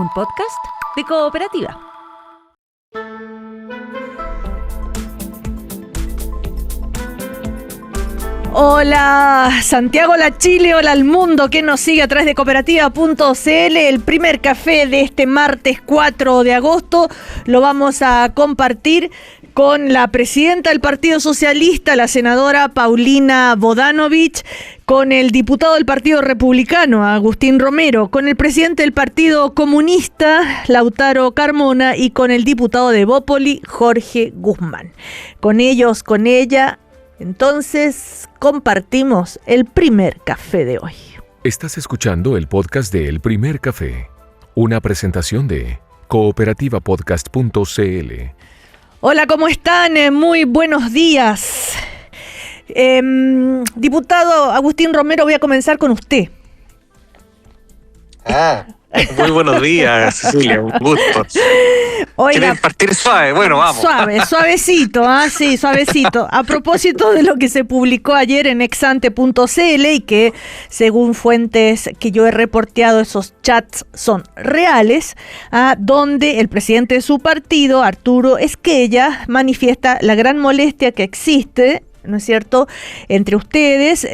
un podcast de Cooperativa. Hola Santiago, hola Chile, hola al mundo que nos sigue a través de cooperativa.cl. El primer café de este martes 4 de agosto lo vamos a compartir con la presidenta del Partido Socialista, la senadora Paulina Bodanovich, con el diputado del Partido Republicano, Agustín Romero, con el presidente del Partido Comunista, Lautaro Carmona, y con el diputado de Bópoli, Jorge Guzmán. Con ellos, con ella, entonces compartimos el primer café de hoy. Estás escuchando el podcast de El Primer Café, una presentación de cooperativapodcast.cl. Hola, ¿cómo están? Muy buenos días. Diputado Agustín Romero, voy a comenzar con usted. Muy buenos días, Cecilia, un gusto. Oiga, ¿Quieren partir suave? Bueno, vamos. Suavecito, sí, suavecito. A propósito de lo que se publicó ayer en exante.cl y que, según fuentes que yo he reporteado, esos chats son reales, donde el presidente de su partido, Arturo Esquella, manifiesta la gran molestia que existe, ¿no es cierto?, entre ustedes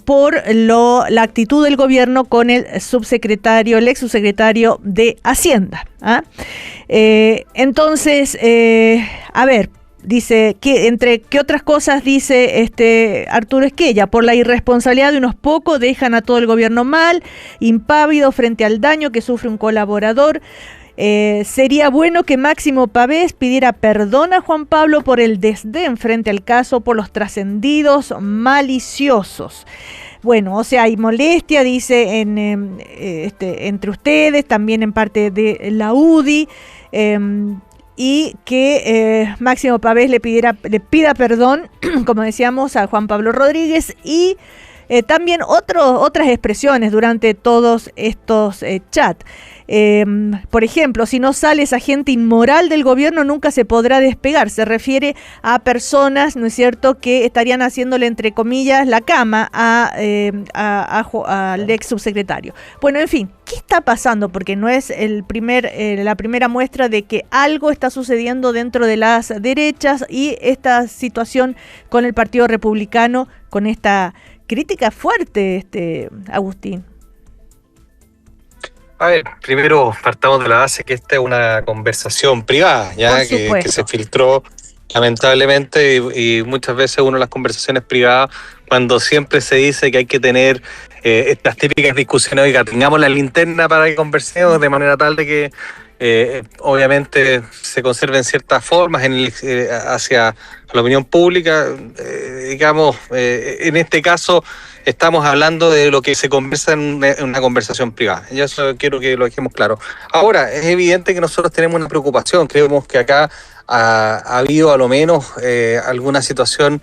por la actitud del gobierno con el ex subsecretario de Hacienda. Entonces, a ver, dice que entre qué otras cosas dice Arturo Esquella: por la irresponsabilidad de unos pocos dejan a todo el gobierno mal, impávido frente al daño que sufre un colaborador. Sería bueno que Máximo Pavés pidiera perdón a Juan Pablo por el desdén frente al caso, por los trascendidos maliciosos. Bueno, o sea, hay molestia, dice, entre ustedes, también en parte de la UDI, y que Máximo Pavés le pida perdón, como decíamos, a Juan Pablo Rodríguez, y también otras expresiones durante todos estos chats. Por ejemplo, si no sale esa gente inmoral del gobierno, nunca se podrá despegar. Se refiere a personas, ¿no es cierto?, que estarían haciéndole, entre comillas, la cama al ex subsecretario. Bueno, en fin, ¿qué está pasando? Porque no es la primera muestra de que algo está sucediendo dentro de las derechas, y esta situación con el Partido Republicano, con esta crítica fuerte, Agustín. A ver, primero partamos de la base que esta es una conversación privada, ya que se filtró lamentablemente, y muchas veces uno en las conversaciones privadas, cuando siempre se dice que hay que tener estas típicas discusiones, oiga, tengamos la linterna para que conversemos de manera tal de que obviamente se conserven ciertas formas hacia la opinión pública, digamos, en este caso estamos hablando de lo que se conversa en una conversación privada. Y eso quiero que lo dejemos claro. Ahora, es evidente que nosotros tenemos una preocupación. Creemos que acá ha habido a lo menos alguna situación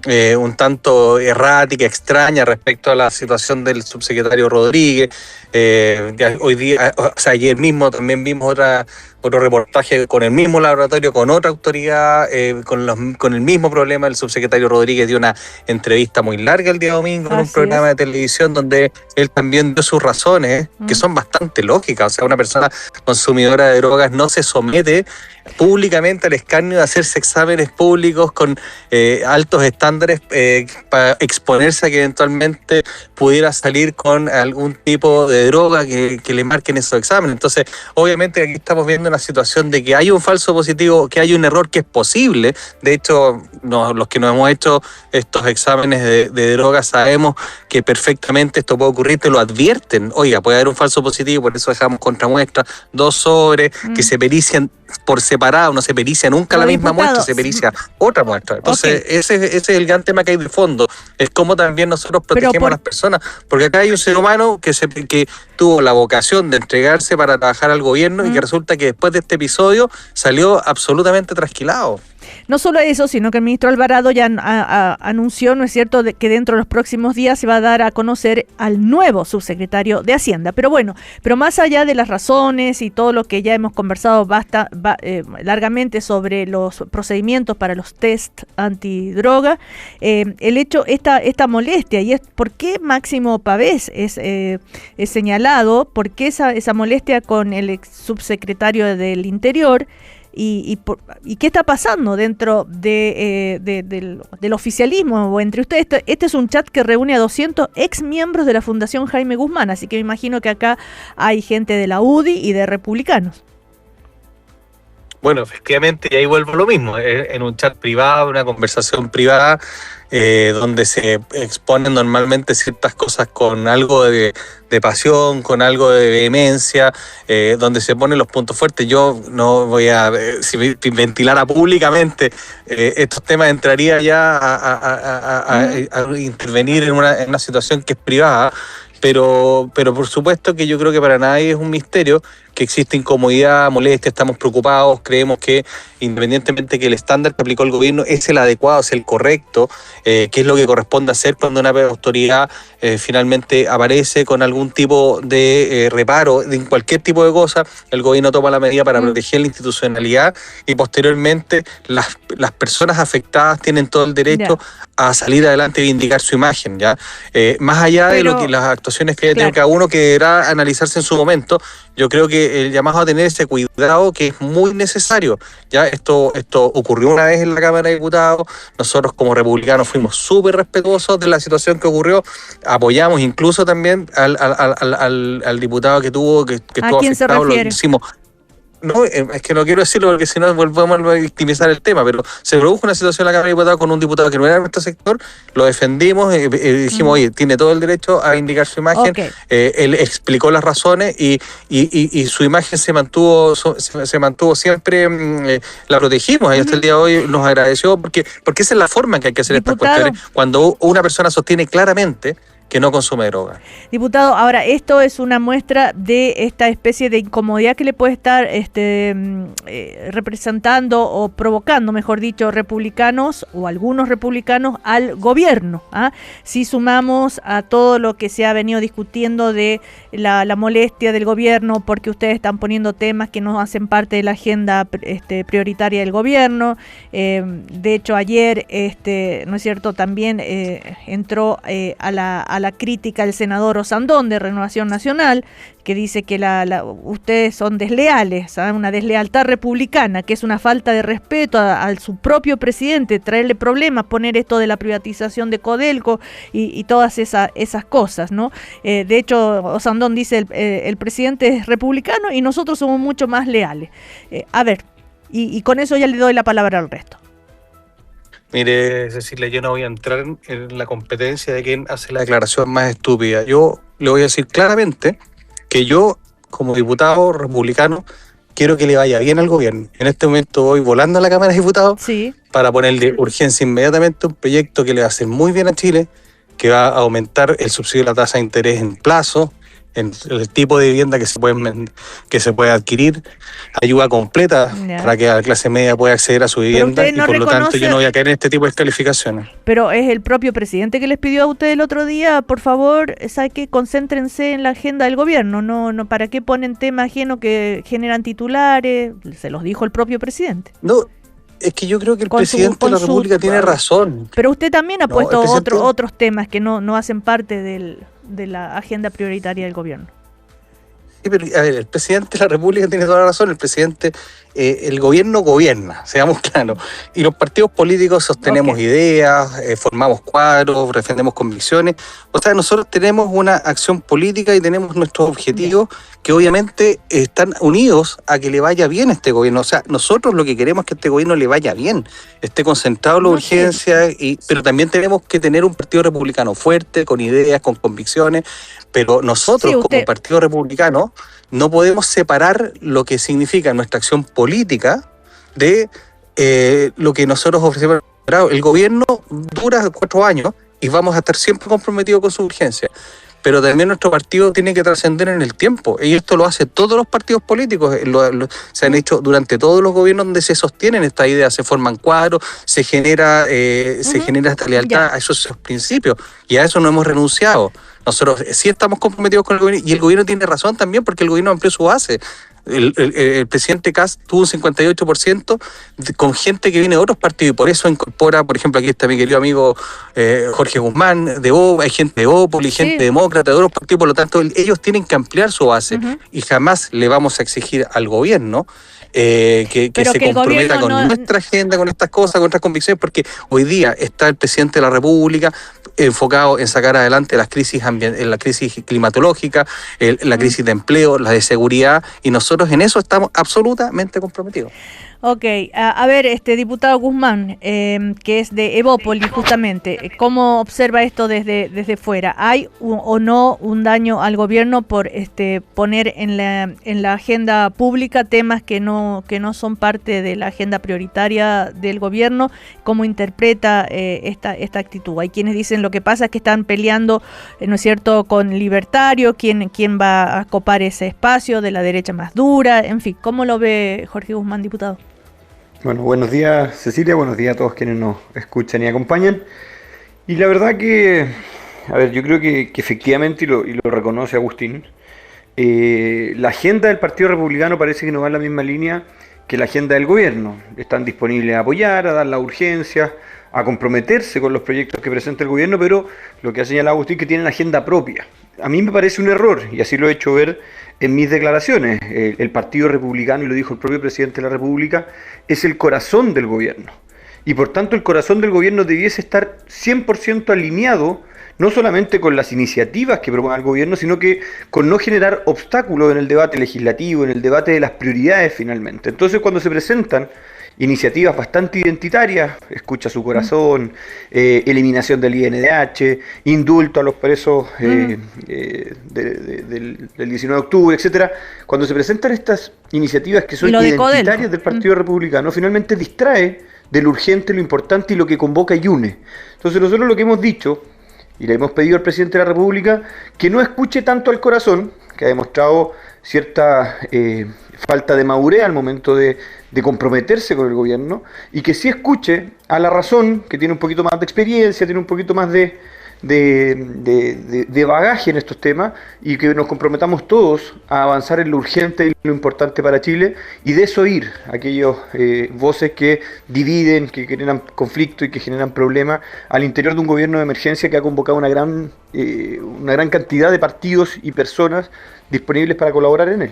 un tanto errática, extraña respecto a la situación del subsecretario Rodríguez. Hoy día, ayer mismo también vimos otro reportaje con el mismo laboratorio, con otra autoridad, con el mismo problema. El subsecretario Rodríguez dio una entrevista muy larga el día domingo en un programa de televisión donde él también dio sus razones, que son bastante lógicas. O sea, una persona consumidora de drogas no se somete públicamente al escarnio de hacerse exámenes públicos con altos estándares para exponerse a que eventualmente pudiera salir con algún tipo de droga que le marquen esos exámenes. Entonces, obviamente aquí estamos viendo una situación de que hay un falso positivo, que hay un error que es posible. De hecho, los que nos hemos hecho estos exámenes de drogas sabemos que perfectamente esto puede ocurrir, te lo advierten. Oiga, puede haber un falso positivo, por eso dejamos contramuestras, 2 sobres, que se perician por separado, no se pericia nunca la misma muestra, se pericia otra muestra. Entonces, ese es el gran tema que hay de fondo. Es cómo también nosotros protegemos a las personas, porque acá hay un ser humano que tuvo la vocación de entregarse para trabajar al gobierno y que resulta que después de este episodio salió absolutamente trasquilado. No solo eso, sino que el ministro Alvarado ya anunció, ¿no es cierto?, que dentro de los próximos días se va a dar a conocer al nuevo subsecretario de Hacienda. Pero bueno, pero más allá de las razones y todo lo que ya hemos conversado largamente sobre los procedimientos para los test antidroga, el hecho, esta molestia, y es por qué Máximo Pavés es señalado, por qué esa molestia con el ex subsecretario del Interior. ¿Y qué está pasando dentro del oficialismo o entre ustedes? Este es un chat que reúne a 200 ex miembros de la Fundación Jaime Guzmán, así que me imagino que acá hay gente de la UDI y de republicanos. Bueno, efectivamente, y ahí vuelvo a lo mismo, en un chat privado, una conversación privada, donde se exponen normalmente ciertas cosas con algo de pasión, con algo de vehemencia, donde se ponen los puntos fuertes. Yo no voy a, si ventilara públicamente estos temas, entraría ya a intervenir en una situación que es privada, pero por supuesto que yo creo que para nadie es un misterio que existe incomodidad, molestia, estamos preocupados, creemos que independientemente que el estándar que aplicó el gobierno es el adecuado, es el correcto, que es lo que corresponde hacer cuando una autoridad finalmente aparece con algún tipo de reparo, en cualquier tipo de cosa, el gobierno toma la medida para proteger la institucionalidad y posteriormente las personas afectadas tienen todo el derecho a salir adelante y vindicar su imagen, ¿ya? Más allá de lo que las actuaciones que tiene cada uno, que deberá analizarse en su momento, yo creo que el llamado a tener ese cuidado que es muy necesario. Ya esto ocurrió una vez en la Cámara de Diputados, nosotros como republicanos fuimos súper respetuosos de la situación que ocurrió, apoyamos incluso también al diputado que estuvo afectado, lo hicimos. No, es que no quiero decirlo porque si no volvemos a victimizar el tema, pero se produjo una situación en la Cámara de Diputados con un diputado que no era de nuestro sector, lo defendimos, dijimos, oye, tiene todo el derecho a indicar su imagen, él explicó las razones y su imagen se mantuvo siempre, la protegimos, y hasta el día de hoy nos agradeció, porque esa es la forma en que hay que hacer estas cuestiones, cuando una persona sostiene claramente que no consume droga. Diputado, ahora esto es una muestra de esta especie de incomodidad que le puede estar representando o provocando, mejor dicho, republicanos o algunos republicanos al gobierno. Si sumamos a todo lo que se ha venido discutiendo de la molestia del gobierno porque ustedes están poniendo temas que no hacen parte de la agenda prioritaria del gobierno. De hecho, ayer, ¿no es cierto?, también entró a la crítica el senador Osandón de Renovación Nacional, que dice que ustedes son desleales, una deslealtad republicana, que es una falta de respeto a su propio presidente, traerle problemas, poner esto de la privatización de Codelco y todas esas cosas, ¿no? De hecho, Osandón dice el presidente es republicano y nosotros somos mucho más leales. A ver, y con eso ya le doy la palabra al resto. Mire, Cecilia, yo no voy a entrar en la competencia de quién hace la declaración más estúpida. Yo le voy a decir claramente que yo, como diputado republicano, quiero que le vaya bien al gobierno. En este momento voy volando a la Cámara de Diputados para ponerle urgencia inmediatamente un proyecto que le va a hacer muy bien a Chile, que va a aumentar el subsidio de la tasa de interés en plazo, en el tipo de vivienda que se puede adquirir, ayuda completa para que la clase media pueda acceder a su vivienda y por lo tanto yo no voy a caer en este tipo de descalificaciones. Pero es el propio presidente que les pidió a ustedes el otro día, por favor, ¿sabe qué? Concéntrense en la agenda del gobierno, no ¿para qué ponen temas ajenos que generan titulares? Se los dijo el propio presidente. No, es que yo creo que el presidente de la República tiene razón. Pero usted también ha puesto otros temas que no hacen parte de la agenda prioritaria del gobierno. Sí, pero a ver, el presidente de la República tiene toda la razón, el gobierno gobierna, seamos claros, y los partidos políticos sostenemos ideas, formamos cuadros, defendemos convicciones, o sea, nosotros tenemos una acción política y tenemos nuestros objetivos que obviamente están unidos a que le vaya bien a este gobierno, o sea, nosotros lo que queremos es que este gobierno le vaya bien, esté concentrado en la urgencia, pero también tenemos que tener un partido republicano fuerte, con ideas, con convicciones, pero nosotros como partido republicano no podemos separar lo que significa nuestra acción política de lo que nosotros ofrecemos. El gobierno dura 4 años y vamos a estar siempre comprometidos con su urgencia. pero también nuestro partido tiene que trascender en el tiempo, y esto lo hace todos los partidos políticos, se han hecho durante todos los gobiernos donde se sostienen estas ideas, se forman cuadros, se genera esta lealtad a esos principios, y a eso no hemos renunciado. Nosotros sí estamos comprometidos con el gobierno, y el gobierno tiene razón también, porque el gobierno amplió su base. El presidente Kast tuvo un 58% con gente que viene de otros partidos, y por eso incorpora, por ejemplo, aquí está mi querido amigo Jorge Guzmán, hay gente de Opol y gente demócrata de otros partidos, por lo tanto ellos tienen que ampliar su base, y jamás le vamos a exigir al gobierno que se comprometa con nuestra agenda, con estas cosas, con nuestras convicciones, porque hoy día está el presidente de la República enfocado en sacar adelante la crisis climatológica, la crisis de empleo, la de seguridad, y nosotros en eso estamos absolutamente comprometidos. Ok, a ver, diputado Guzmán, que es de Evópoli justamente, ¿cómo observa esto desde fuera? ¿Hay o no un daño al gobierno por poner en la agenda pública temas que no son parte de la agenda prioritaria del gobierno? ¿Cómo interpreta esta actitud? Hay quienes dicen lo que pasa es que están peleando, ¿no es cierto?, con Libertario, quién va a copar ese espacio de la derecha más dura, en fin, ¿cómo lo ve Jorge Guzmán, diputado? Bueno, buenos días Cecilia, buenos días a todos quienes nos escuchan y acompañan. Y la verdad que, a ver, yo creo que efectivamente, y lo reconoce Agustín, la agenda del Partido Republicano parece que no va en la misma línea que la agenda del gobierno. Están disponibles a apoyar, a dar la urgencia, a comprometerse con los proyectos que presenta el gobierno, pero lo que ha señalado Agustín es que tienen agenda propia. A mí me parece un error, y así lo he hecho ver en mis declaraciones. El Partido Republicano, y lo dijo el propio presidente de la República, es el corazón del gobierno. Y por tanto el corazón del gobierno debiese estar 100% alineado, no solamente con las iniciativas que propone el gobierno, sino que con no generar obstáculos en el debate legislativo, en el debate de las prioridades finalmente. Entonces cuando se presentan iniciativas bastante identitarias, escucha su corazón, eliminación del INDH, indulto a los presos del 19 de octubre, etcétera. Cuando se presentan estas iniciativas que son identitarias del Partido Republicano, finalmente distrae de lo urgente, lo importante y lo que convoca y une. Entonces nosotros lo que hemos dicho, y le hemos pedido al presidente de la República, que no escuche tanto al corazón, que ha demostrado cierta falta de madurez al momento de comprometerse con el gobierno, y que sí escuche a la razón, que tiene un poquito más de experiencia, tiene un poquito más de bagaje en estos temas, y que nos comprometamos todos a avanzar en lo urgente y lo importante para Chile, y desoír aquellas voces que dividen, que generan conflicto y que generan problemas al interior de un gobierno de emergencia que ha convocado una gran cantidad de partidos y personas disponibles para colaborar en él.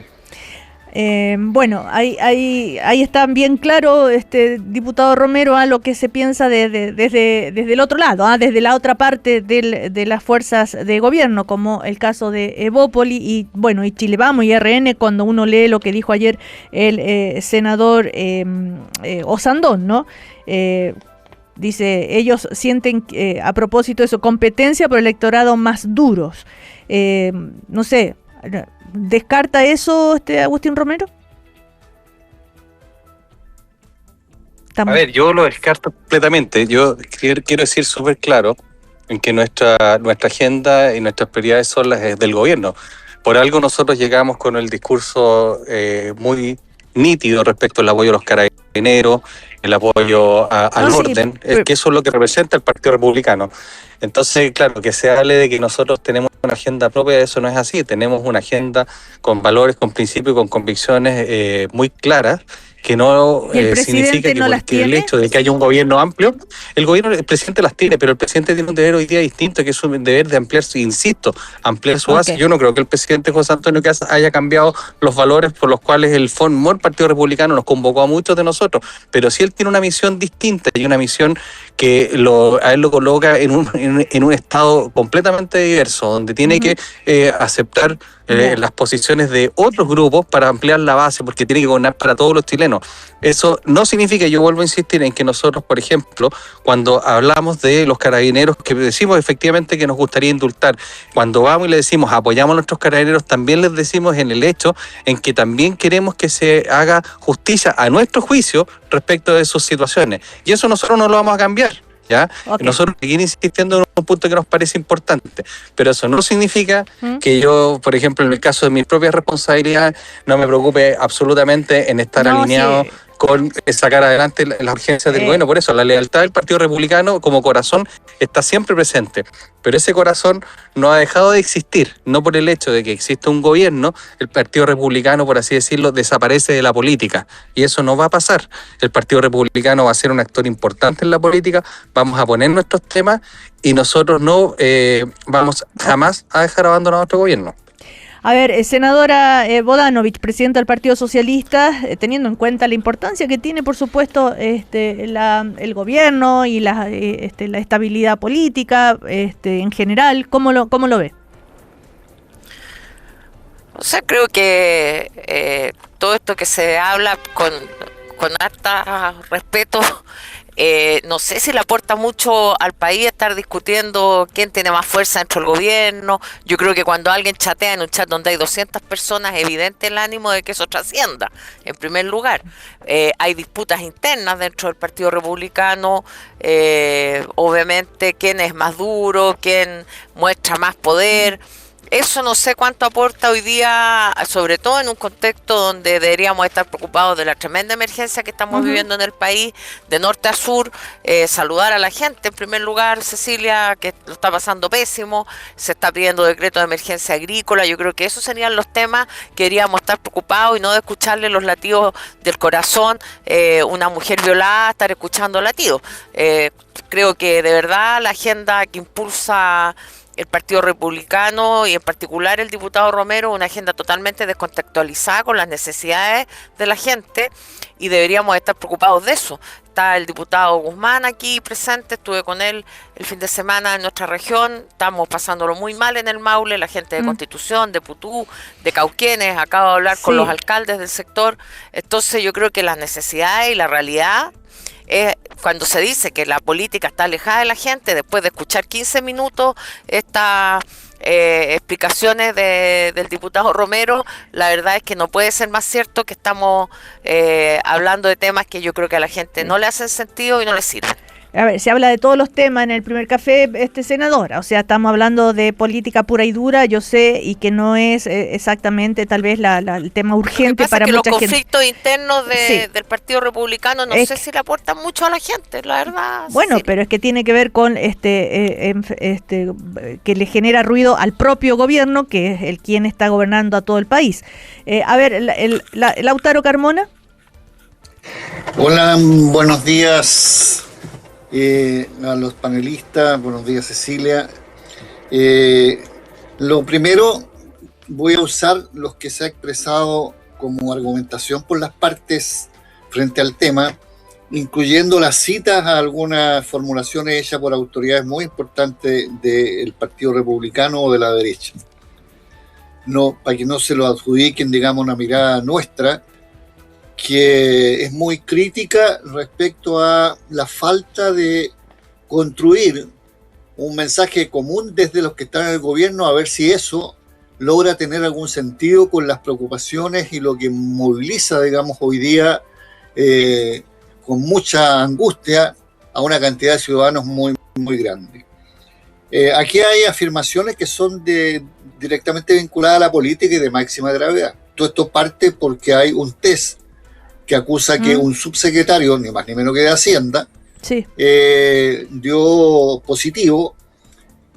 Bueno, ahí está bien claro, diputado Romero, lo que se piensa desde el otro lado, desde la otra parte de las fuerzas de gobierno, como el caso de Evópoli y Chile Vamos y RN, cuando uno lee lo que dijo ayer el senador Osandón, ¿no? Dice, ellos sienten, a propósito de su competencia por electorado más duros. No sé, ¿descarta eso Agustín Romero? A ver, yo lo descarto completamente. Yo quiero decir súper claro en que nuestra agenda y nuestras prioridades son las del gobierno. Por algo nosotros llegamos con el discurso muy nítido respecto al apoyo a los carabineros, el apoyo al orden, que eso es lo que representa el Partido Republicano. Entonces, claro, que se hable de que nosotros tenemos una agenda propia, eso no es así. Tenemos una agenda con valores, con principios y con convicciones muy claras, que no significa que no porque el hecho de que haya un gobierno amplio, el presidente las tiene, pero el presidente tiene un deber hoy día distinto, que es un deber de ampliar su base. Yo no creo que el presidente José Antonio Kast haya cambiado los valores por los cuales el Partido Republicano nos convocó a muchos de nosotros, pero sí él tiene una misión distinta y una misión que a él lo coloca en un estado completamente diverso, donde tiene que aceptar las posiciones de otros grupos para ampliar la base, porque tiene que gobernar para todos los chilenos. Eso no significa, yo vuelvo a insistir en que nosotros, por ejemplo, cuando hablamos de los carabineros, que decimos efectivamente que nos gustaría indultar, cuando vamos y le decimos apoyamos a nuestros carabineros, también les decimos en el hecho en que también queremos que se haga justicia a nuestro juicio respecto de sus situaciones. Y eso nosotros no lo vamos a cambiar. ¿ya? Okay. Nosotros seguimos insistiendo en un punto que nos parece importante, pero eso no significa que yo, por ejemplo, en el caso de mis propias responsabilidades, no me preocupe absolutamente en estar alineado con sacar adelante las urgencias del gobierno. Por eso la lealtad del Partido Republicano como corazón está siempre presente, pero ese corazón no ha dejado de existir, no por el hecho de que exista un gobierno, el Partido Republicano, por así decirlo, desaparece de la política, y eso no va a pasar. El Partido Republicano va a ser un actor importante en la política, vamos a poner nuestros temas y nosotros no vamos jamás a dejar abandonado nuestro gobierno. A ver, senadora Vodanovic, presidenta del Partido Socialista, teniendo en cuenta la importancia que tiene, por supuesto, el gobierno y la estabilidad política en general, ¿cómo lo ve? O sea, creo que todo esto que se habla con harta respeto, no sé si le aporta mucho al país estar discutiendo quién tiene más fuerza dentro del gobierno. Yo creo que cuando alguien chatea en un chat donde hay 200 personas, es evidente el ánimo de que eso trascienda, en primer lugar. Hay disputas internas dentro del Partido Republicano, obviamente quién es más duro, quién muestra más poder. Eso no sé cuánto aporta hoy día, sobre todo en un contexto donde deberíamos estar preocupados de la tremenda emergencia que estamos viviendo en el país, de norte a sur. Saludar a la gente, en primer lugar, Cecilia, que lo está pasando pésimo, se está pidiendo decreto de emergencia agrícola. Yo creo que esos serían los temas que deberíamos estar preocupados y no de escucharle los latidos del corazón, una mujer violada, estar escuchando latidos. Creo que de verdad la agenda que impulsa el Partido Republicano y en particular el diputado Romero, una agenda totalmente descontextualizada con las necesidades de la gente, y deberíamos estar preocupados de eso. Está el diputado Guzmán aquí presente, estuve con él el fin de semana en nuestra región, estamos pasándolo muy mal en el Maule, la gente de Constitución, de Putú, de Cauquenes, acabo de hablar con los alcaldes del sector. Entonces yo creo que las necesidades y la realidad, cuando se dice que la política está alejada de la gente, después de escuchar 15 minutos estas explicaciones del diputado Romero, la verdad es que no puede ser más cierto que estamos hablando de temas que yo creo que a la gente no le hacen sentido y no le sirven. A ver, se habla de todos los temas en el primer café, senadora, o sea, estamos hablando de política pura y dura, yo sé, y que no es exactamente tal vez el tema urgente para mucha gente. Los conflictos internos del Partido Republicano no sé si le aportan mucho a la gente, la verdad. Bueno, sí. Pero es que tiene que ver con que le genera ruido al propio gobierno, que es el quien está gobernando a todo el país. A ver, Lautaro Carmona. Hola, buenos días. A los panelistas, buenos días Cecilia. Lo primero, voy a usar los que se ha expresado como argumentación por las partes frente al tema, incluyendo las citas a algunas formulaciones hechas por autoridades muy importantes del Partido Republicano o de la derecha. No, para que no se lo adjudiquen, digamos, una mirada nuestra, que es muy crítica respecto a la falta de construir un mensaje común desde los que están en el gobierno, a ver si eso logra tener algún sentido con las preocupaciones y lo que moviliza, digamos, hoy día con mucha angustia a una cantidad de ciudadanos muy, muy grande. Aquí hay afirmaciones que son directamente vinculadas a la política y de máxima gravedad. Todo esto parte porque hay un test que acusa que un subsecretario, ni más ni menos que de Hacienda, dio positivo,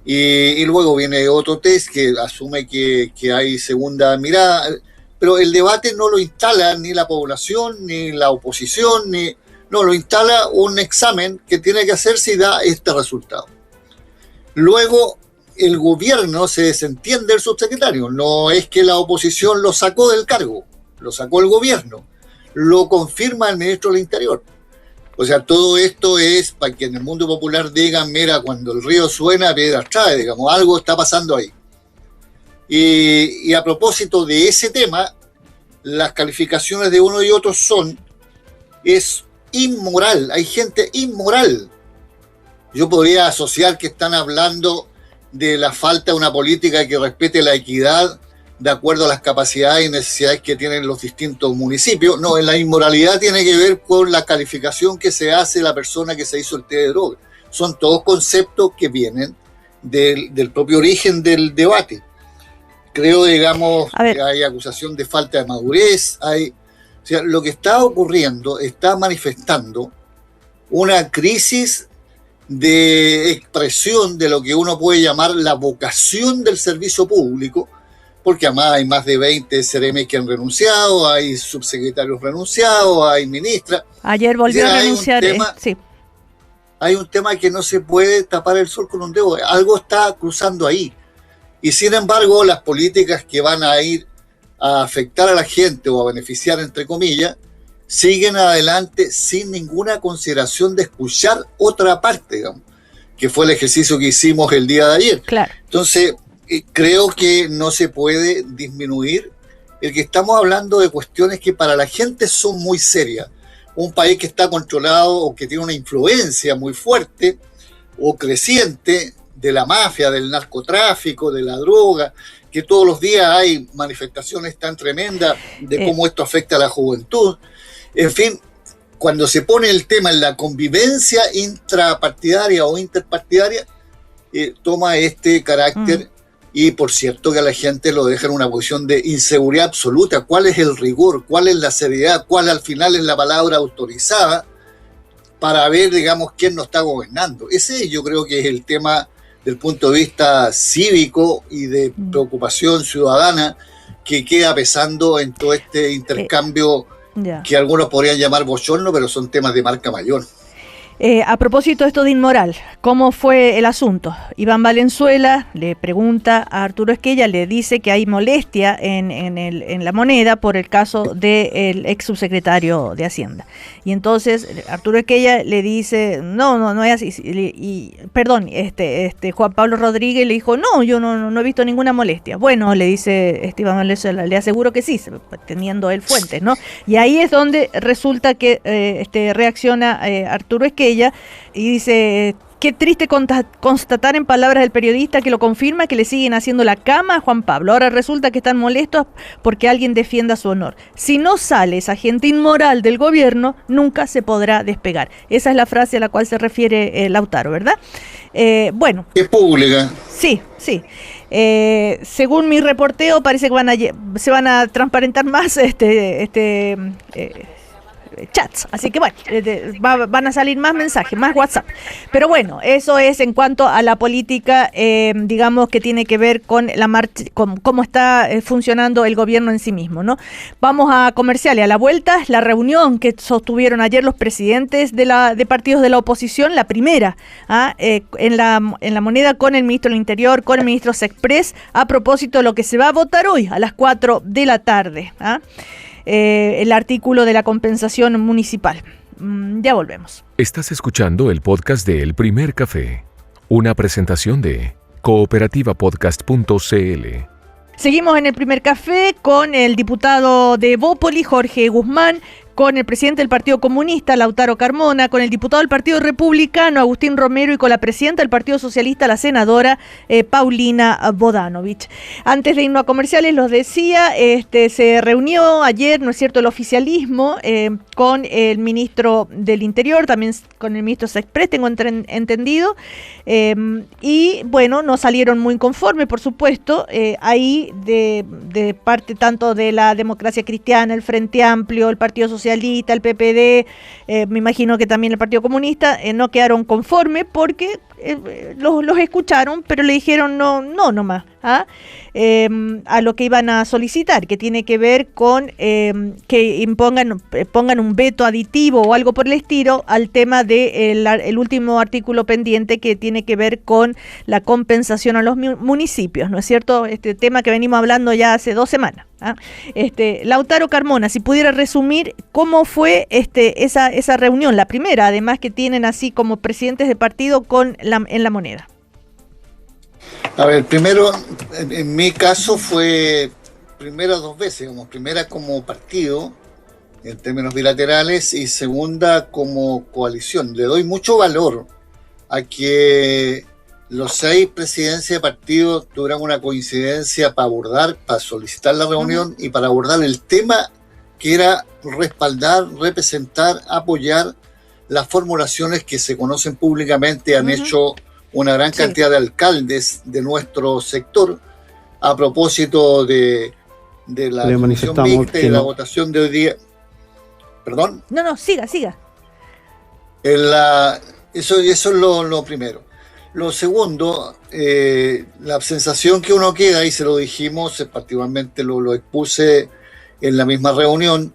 y luego viene otro test que asume que hay segunda mirada, pero el debate no lo instala ni la población, ni la oposición, no, lo instala un examen que tiene que hacerse y da este resultado. Luego el gobierno se desentiende del subsecretario, no es que la oposición lo sacó del cargo, lo sacó el gobierno. Lo confirma el ministro del Interior. O sea, todo esto es para que en el mundo popular digan, mira, cuando el río suena, piedras trae, digamos, algo está pasando ahí. Y a propósito de ese tema, las calificaciones de uno y otro es inmoral, hay gente inmoral. Yo podría asociar que están hablando de la falta de una política que respete la equidad de acuerdo a las capacidades y necesidades que tienen los distintos municipios. No, en la inmoralidad tiene que ver con la calificación que se hace de la persona que se hizo el test de droga. son todos conceptos que vienen del propio origen del debate. Creo, digamos, que hay acusación de falta de madurez, o sea, lo que está ocurriendo está manifestando una crisis de expresión de lo que uno puede llamar la vocación del servicio público, porque además hay más de 20 CRM que han renunciado, hay subsecretarios renunciados, hay ministras. Ayer volvió a renunciar. Sí. Hay un tema que no se puede tapar el sol con un dedo, algo está cruzando ahí. Y sin embargo, las políticas que van a ir a afectar a la gente o a beneficiar, entre comillas, siguen adelante sin ninguna consideración de escuchar otra parte, digamos, que fue el ejercicio que hicimos el día de ayer. Claro. Entonces, creo que no se puede disminuir el que estamos hablando de cuestiones que para la gente son muy serias. Un país que está controlado o que tiene una influencia muy fuerte o creciente de la mafia, del narcotráfico, de la droga, que todos los días hay manifestaciones tan tremendas de cómo esto afecta a la juventud. En fin, cuando se pone el tema en la convivencia intrapartidaria o interpartidaria, toma este carácter y por cierto que a la gente lo deja en una posición de inseguridad absoluta. ¿Cuál es el rigor? ¿Cuál es la seriedad? ¿Cuál al final es la palabra autorizada para ver, digamos, quién nos está gobernando? Ese yo creo que es el tema del punto de vista cívico y de preocupación ciudadana que queda pesando en todo este intercambio que algunos podrían llamar bochorno, pero son temas de marca mayor. A propósito de esto de inmoral, ¿cómo fue el asunto? Iván Valenzuela le pregunta a Arturo Esquella, le dice que hay molestia en La Moneda por el caso del ex subsecretario de Hacienda. Y entonces Arturo Esquella le dice, no es así. Y perdón, Juan Pablo Rodríguez le dijo, no, yo no he visto ninguna molestia. Bueno, le dice Iván Valenzuela, le aseguro que sí, teniendo él fuentes, ¿no? Y ahí es donde resulta que reacciona Arturo Esquella y dice, qué triste constatar en palabras del periodista que lo confirma que le siguen haciendo la cama a Juan Pablo. Ahora resulta que están molestos porque alguien defienda su honor. Si no sale esa gente inmoral del gobierno, nunca se podrá despegar. Esa es la frase a la cual se refiere Lautaro, ¿verdad? Bueno. Es pública. Sí. Según mi reporteo, parece que se van a transparentar más chats, así que bueno, van a salir más mensajes, más WhatsApp, pero bueno, eso es en cuanto a la política, digamos que tiene que ver con la marcha, con cómo está funcionando el gobierno en sí mismo, ¿no? Vamos a comerciales. A la vuelta, la reunión que sostuvieron ayer los presidentes de partidos de la oposición, la primera, en la Moneda, con el ministro del Interior, con el ministro Sexpress, a propósito de lo que se va a votar hoy a las 4 de la tarde, el artículo de la compensación municipal. Ya volvemos. Estás escuchando el podcast de El Primer Café, una presentación de cooperativapodcast.cl. Seguimos en El Primer Café con el diputado de Bópoli, Jorge Guzmán, con el presidente del Partido Comunista, Lautaro Carmona, con el diputado del Partido Republicano, Agustín Romero, y con la presidenta del Partido Socialista, la senadora Paulina Bodanovich. Antes de irnos a comerciales, los decía, se reunió ayer, ¿no es cierto?, el oficialismo con el ministro del Interior, también con el ministro Sexpress, tengo entendido, y bueno, no salieron muy conformes, por supuesto, ahí de parte tanto de la Democracia Cristiana, el Frente Amplio, el Partido Socialista, el PPD, me imagino que también el Partido Comunista, no quedaron conformes porque los escucharon, pero le dijeron no nomás a lo que iban a solicitar, que tiene que ver con que pongan un veto aditivo o algo por el estilo al tema de el último artículo pendiente que tiene que ver con la compensación a los municipios, ¿no es cierto? Este tema que venimos hablando ya hace 2 semanas. Lautaro Carmona, si pudiera resumir cómo fue esa reunión, la primera, además que tienen así como presidentes de partido en la Moneda. A ver, primero, en mi caso fue primera 2 veces, digamos, primera como partido en términos bilaterales y segunda como coalición. Le doy mucho valor a que los 6 presidencias de partido tuvieran una coincidencia para solicitar la reunión y para abordar el tema que era respaldar, representar, apoyar las formulaciones que se conocen públicamente han hecho una gran cantidad de alcaldes de nuestro sector a propósito de la comisión mixta y la votación de hoy día. ¿Perdón? No, siga. Eso es lo primero. Lo segundo, la sensación que uno queda, y se lo dijimos, particularmente lo expuse en la misma reunión,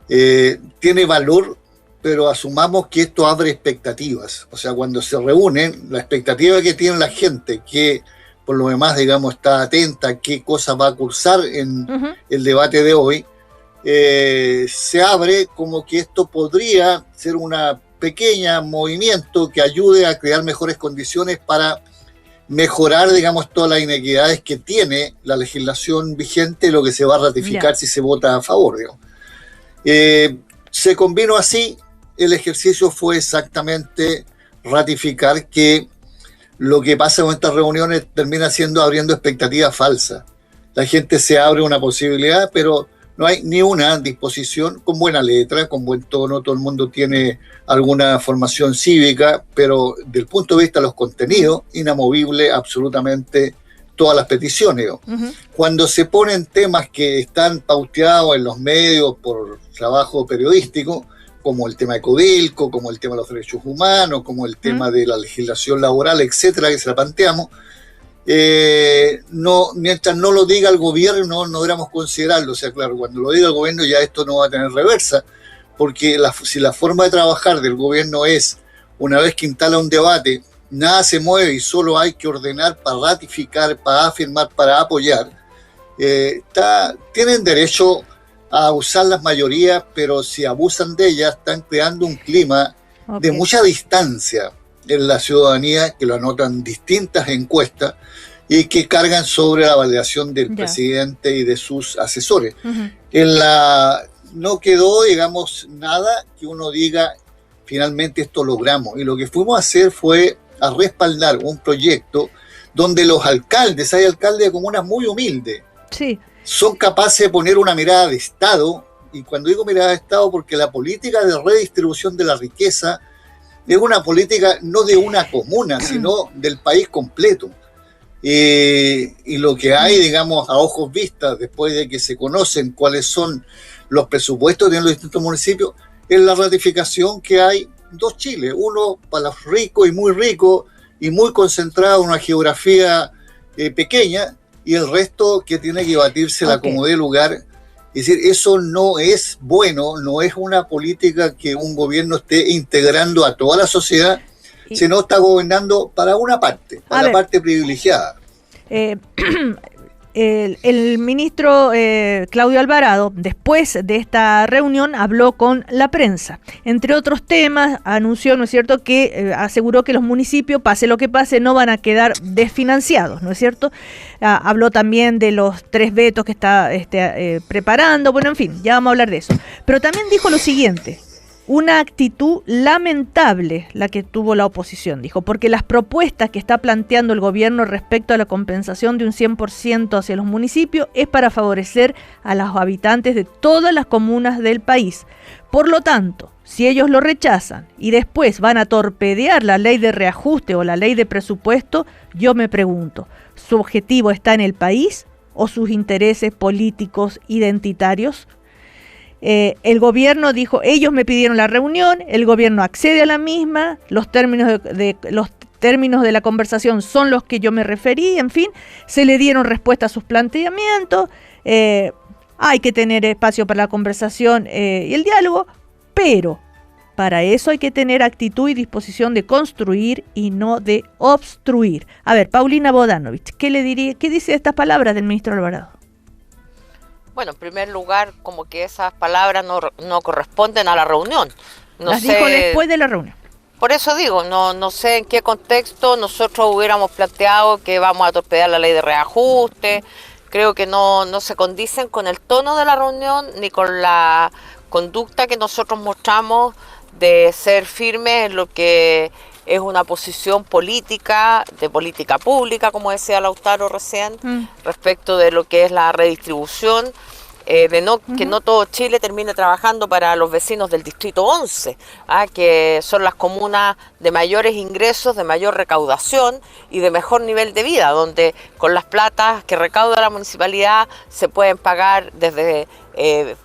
tiene valor, pero asumamos que esto abre expectativas. O sea, cuando se reúnen, la expectativa que tiene la gente, que por lo demás, digamos, está atenta a qué cosa va a cursar en el debate de hoy, se abre como que esto podría ser una pequeña movimiento que ayude a crear mejores condiciones para mejorar, digamos, todas las inequidades que tiene la legislación vigente, lo que se va a ratificar si se vota a favor, digamos. Se combinó así, el ejercicio fue exactamente ratificar que lo que pasa con estas reuniones termina siendo abriendo expectativas falsas. La gente se abre una posibilidad, pero no hay ni una disposición con buena letra, con buen tono. Todo el mundo tiene alguna formación cívica, pero del punto de vista de los contenidos, inamovible absolutamente todas las peticiones. Cuando se ponen temas que están pauteados en los medios por trabajo periodístico, como el tema de Codelco, como el tema de los derechos humanos, como el tema de la legislación laboral, etcétera, que se la planteamos, mientras no lo diga el gobierno, no deberíamos considerarlo. O sea, claro, cuando lo diga el gobierno ya esto no va a tener reversa, porque si la forma de trabajar del gobierno es, una vez que instala un debate, nada se mueve y solo hay que ordenar para ratificar, para afirmar, para apoyar, tienen derecho a usar las mayorías, pero si abusan de ellas, están creando un clima de mucha distancia en la ciudadanía, que lo anotan distintas encuestas y que cargan sobre la validación del presidente y de sus asesores. No quedó, digamos, nada que uno diga, finalmente esto logramos. Y lo que fuimos a hacer fue a respaldar un proyecto donde los alcaldes, hay alcaldes de comunas muy humildes, son capaces de poner una mirada de Estado, y cuando digo mirada de Estado, porque la política de redistribución de la riqueza es una política no de una comuna, sino del país completo. Y lo que hay, digamos, a ojos vistas, después de que se conocen cuáles son los presupuestos que tienen los distintos municipios, es la ratificación que hay dos Chiles, uno para los ricos y muy concentrado en una geografía pequeña, y el resto que tiene que batirse la comodidad del lugar. Es decir, eso no es bueno, no es una política que un gobierno esté integrando a toda la sociedad, sino está gobernando para una parte, para la parte privilegiada. El ministro Claudio Alvarado, después de esta reunión, habló con la prensa. Entre otros temas, anunció, ¿no es cierto?, que aseguró que los municipios, pase lo que pase, no van a quedar desfinanciados, ¿no es cierto? Habló también de los 3 vetos que está preparando, bueno, en fin, ya vamos a hablar de eso. Pero también dijo lo siguiente: una actitud lamentable la que tuvo la oposición, dijo, porque las propuestas que está planteando el gobierno respecto a la compensación de un 100% hacia los municipios es para favorecer a los habitantes de todas las comunas del país. Por lo tanto, si ellos lo rechazan y después van a torpedear la ley de reajuste o la ley de presupuesto, yo me pregunto, ¿su objetivo está en el país o sus intereses políticos identitarios? El gobierno dijo, ellos me pidieron la reunión, el gobierno accede a la misma, los términos de la conversación son los que yo me referí, en fin, se le dieron respuesta a sus planteamientos, hay que tener espacio para la conversación y el diálogo, pero para eso hay que tener actitud y disposición de construir y no de obstruir. A ver, Paulina Bodanovich, ¿qué dice de estas palabras del ministro Alvarado? Bueno, en primer lugar, como que esas palabras no corresponden a la reunión. Las dijo después de la reunión. Por eso digo, no sé en qué contexto nosotros hubiéramos planteado que vamos a torpedear la ley de reajuste. Creo que no se condicen con el tono de la reunión ni con la conducta que nosotros mostramos de ser firmes en lo que es una posición política, de política pública, como decía Lautaro recién, respecto de lo que es la redistribución que no todo Chile termine trabajando para los vecinos del Distrito 11, que son las comunas de mayores ingresos, de mayor recaudación y de mejor nivel de vida, donde con las platas que recauda la municipalidad se pueden pagar desde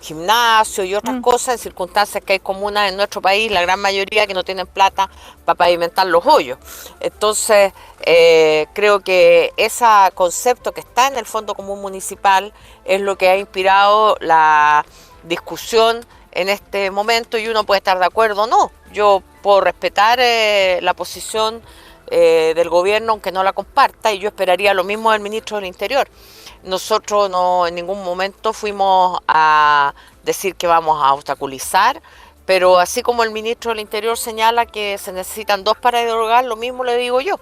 gimnasio y otras cosas, en circunstancias que hay comunas en nuestro país, la gran mayoría que no tienen plata para pavimentar los hoyos. Entonces, creo que ese concepto que está en el Fondo Común Municipal es lo que ha inspirado la discusión en este momento, y uno puede estar de acuerdo o no. Yo puedo respetar la posición del gobierno, aunque no la comparta, y yo esperaría lo mismo del ministro del Interior. Nosotros no en ningún momento fuimos a decir que vamos a obstaculizar, pero así como el ministro del Interior señala que se necesitan 2 para dialogar, lo mismo le digo yo.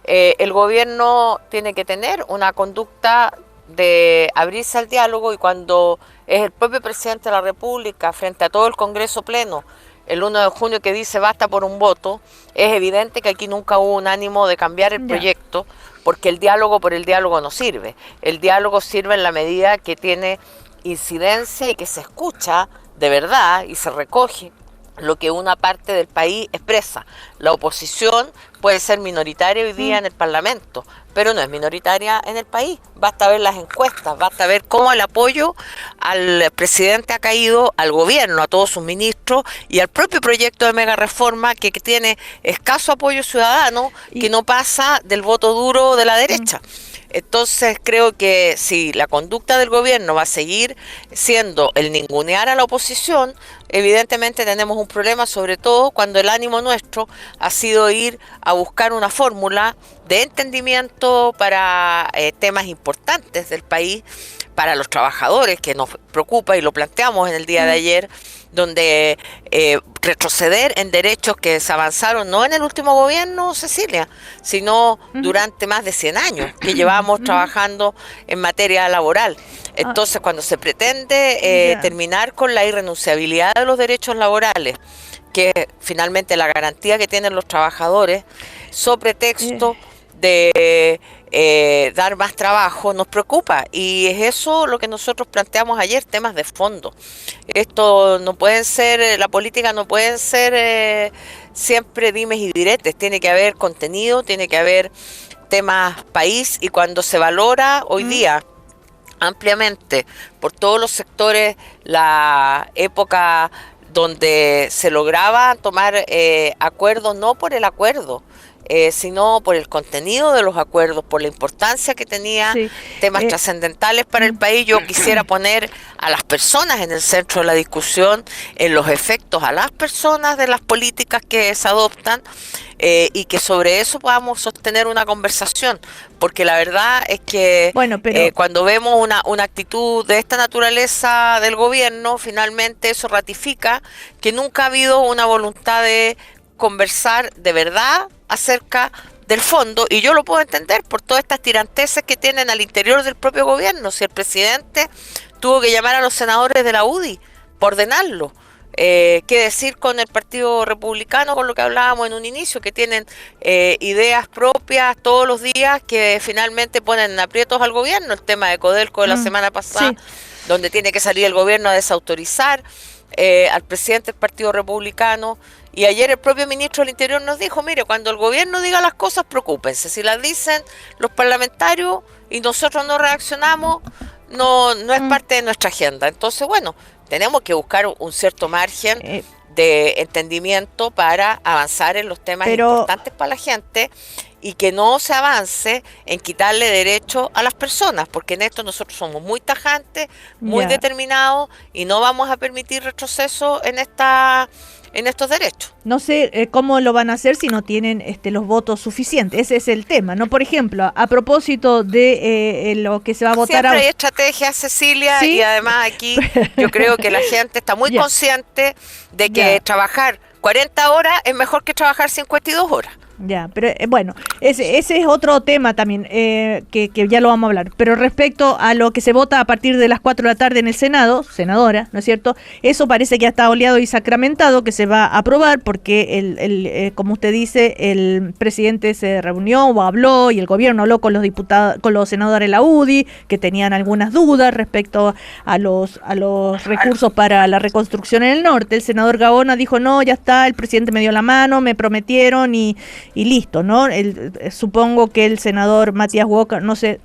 El gobierno tiene que tener una conducta de abrirse al diálogo, y cuando es el propio presidente de la República frente a todo el Congreso Pleno el 1 de junio que dice basta por un voto, es evidente que aquí nunca hubo un ánimo de cambiar el proyecto, porque el diálogo por el diálogo no sirve. El diálogo sirve en la medida que tiene incidencia y que se escucha de verdad y se recoge lo que una parte del país expresa. La oposición puede ser minoritaria hoy día en el Parlamento, pero no es minoritaria en el país. Basta ver las encuestas, basta ver cómo el apoyo al presidente ha caído, al gobierno, a todos sus ministros y al propio proyecto de mega reforma que tiene escaso apoyo ciudadano, que no pasa del voto duro de la derecha. Entonces creo que si la conducta del gobierno va a seguir siendo el ningunear a la oposición, evidentemente tenemos un problema, sobre todo cuando el ánimo nuestro ha sido ir a buscar una fórmula de entendimiento para temas importantes del país, para los trabajadores, que nos preocupa y lo planteamos en el día de ayer, donde retroceder en derechos que se avanzaron no en el último gobierno, Cecilia, sino durante más de 100 años que llevamos trabajando en materia laboral. Entonces, cuando se pretende terminar con la irrenunciabilidad de los derechos laborales, que es finalmente la garantía que tienen los trabajadores, sobre pretexto de dar más trabajo, nos preocupa, y es eso lo que nosotros planteamos ayer, temas de fondo. Esto no pueden ser, la política no pueden ser siempre dimes y diretes, tiene que haber contenido, tiene que haber temas país, y cuando se valora hoy día ampliamente por todos los sectores la época donde se lograba tomar acuerdos, no por el acuerdo, sino por el contenido de los acuerdos, por la importancia que tenía temas trascendentales para el país. Yo quisiera poner a las personas en el centro de la discusión, en los efectos a las personas de las políticas que se adoptan, y que sobre eso podamos sostener una conversación, porque la verdad es que cuando vemos una actitud de esta naturaleza del gobierno, finalmente eso ratifica que nunca ha habido una voluntad de conversar de verdad acerca del fondo, y yo lo puedo entender por todas estas tiranteses que tienen al interior del propio gobierno. Si el presidente tuvo que llamar a los senadores de la UDI por ordenarlo, qué decir con el Partido Republicano, con lo que hablábamos en un inicio, que tienen ideas propias todos los días que finalmente ponen en aprietos al gobierno. El tema de Codelco de la semana pasada, donde tiene que salir el gobierno a desautorizar al presidente del Partido Republicano. Y ayer el propio ministro del Interior nos dijo, mire, cuando el gobierno diga las cosas, preocúpense. Si las dicen los parlamentarios y nosotros no reaccionamos, no es parte de nuestra agenda. Entonces, bueno, tenemos que buscar un cierto margen de entendimiento para avanzar en los temas importantes para la gente, y que no se avance en quitarle derecho a las personas, porque en esto nosotros somos muy tajantes, muy determinados, y no vamos a permitir retroceso en estos derechos. No sé cómo lo van a hacer si no tienen los votos suficientes. Ese es el tema, ¿no? Por ejemplo, a propósito de lo que se va a votar ahora. Siempre hay estrategias, Cecilia, y además aquí yo creo que la gente está muy consciente de que trabajar 40 horas es mejor que trabajar 52 horas. Ya, pero bueno, ese es otro tema también, que ya lo vamos a hablar. Pero respecto a lo que se vota a partir de las 4 de la tarde en el Senado, senadora, ¿no es cierto? Eso parece que ya está oleado y sacramentado, que se va a aprobar, porque como usted dice, el presidente se reunió o habló, y el gobierno habló con los diputados, con los senadores de la UDI, que tenían algunas dudas respecto a los recursos para la reconstrucción en el norte. El senador Gaona dijo, no, ya está, el presidente me dio la mano, me prometieron y listo, ¿no? Supongo que el senador Matías Walker, no sé,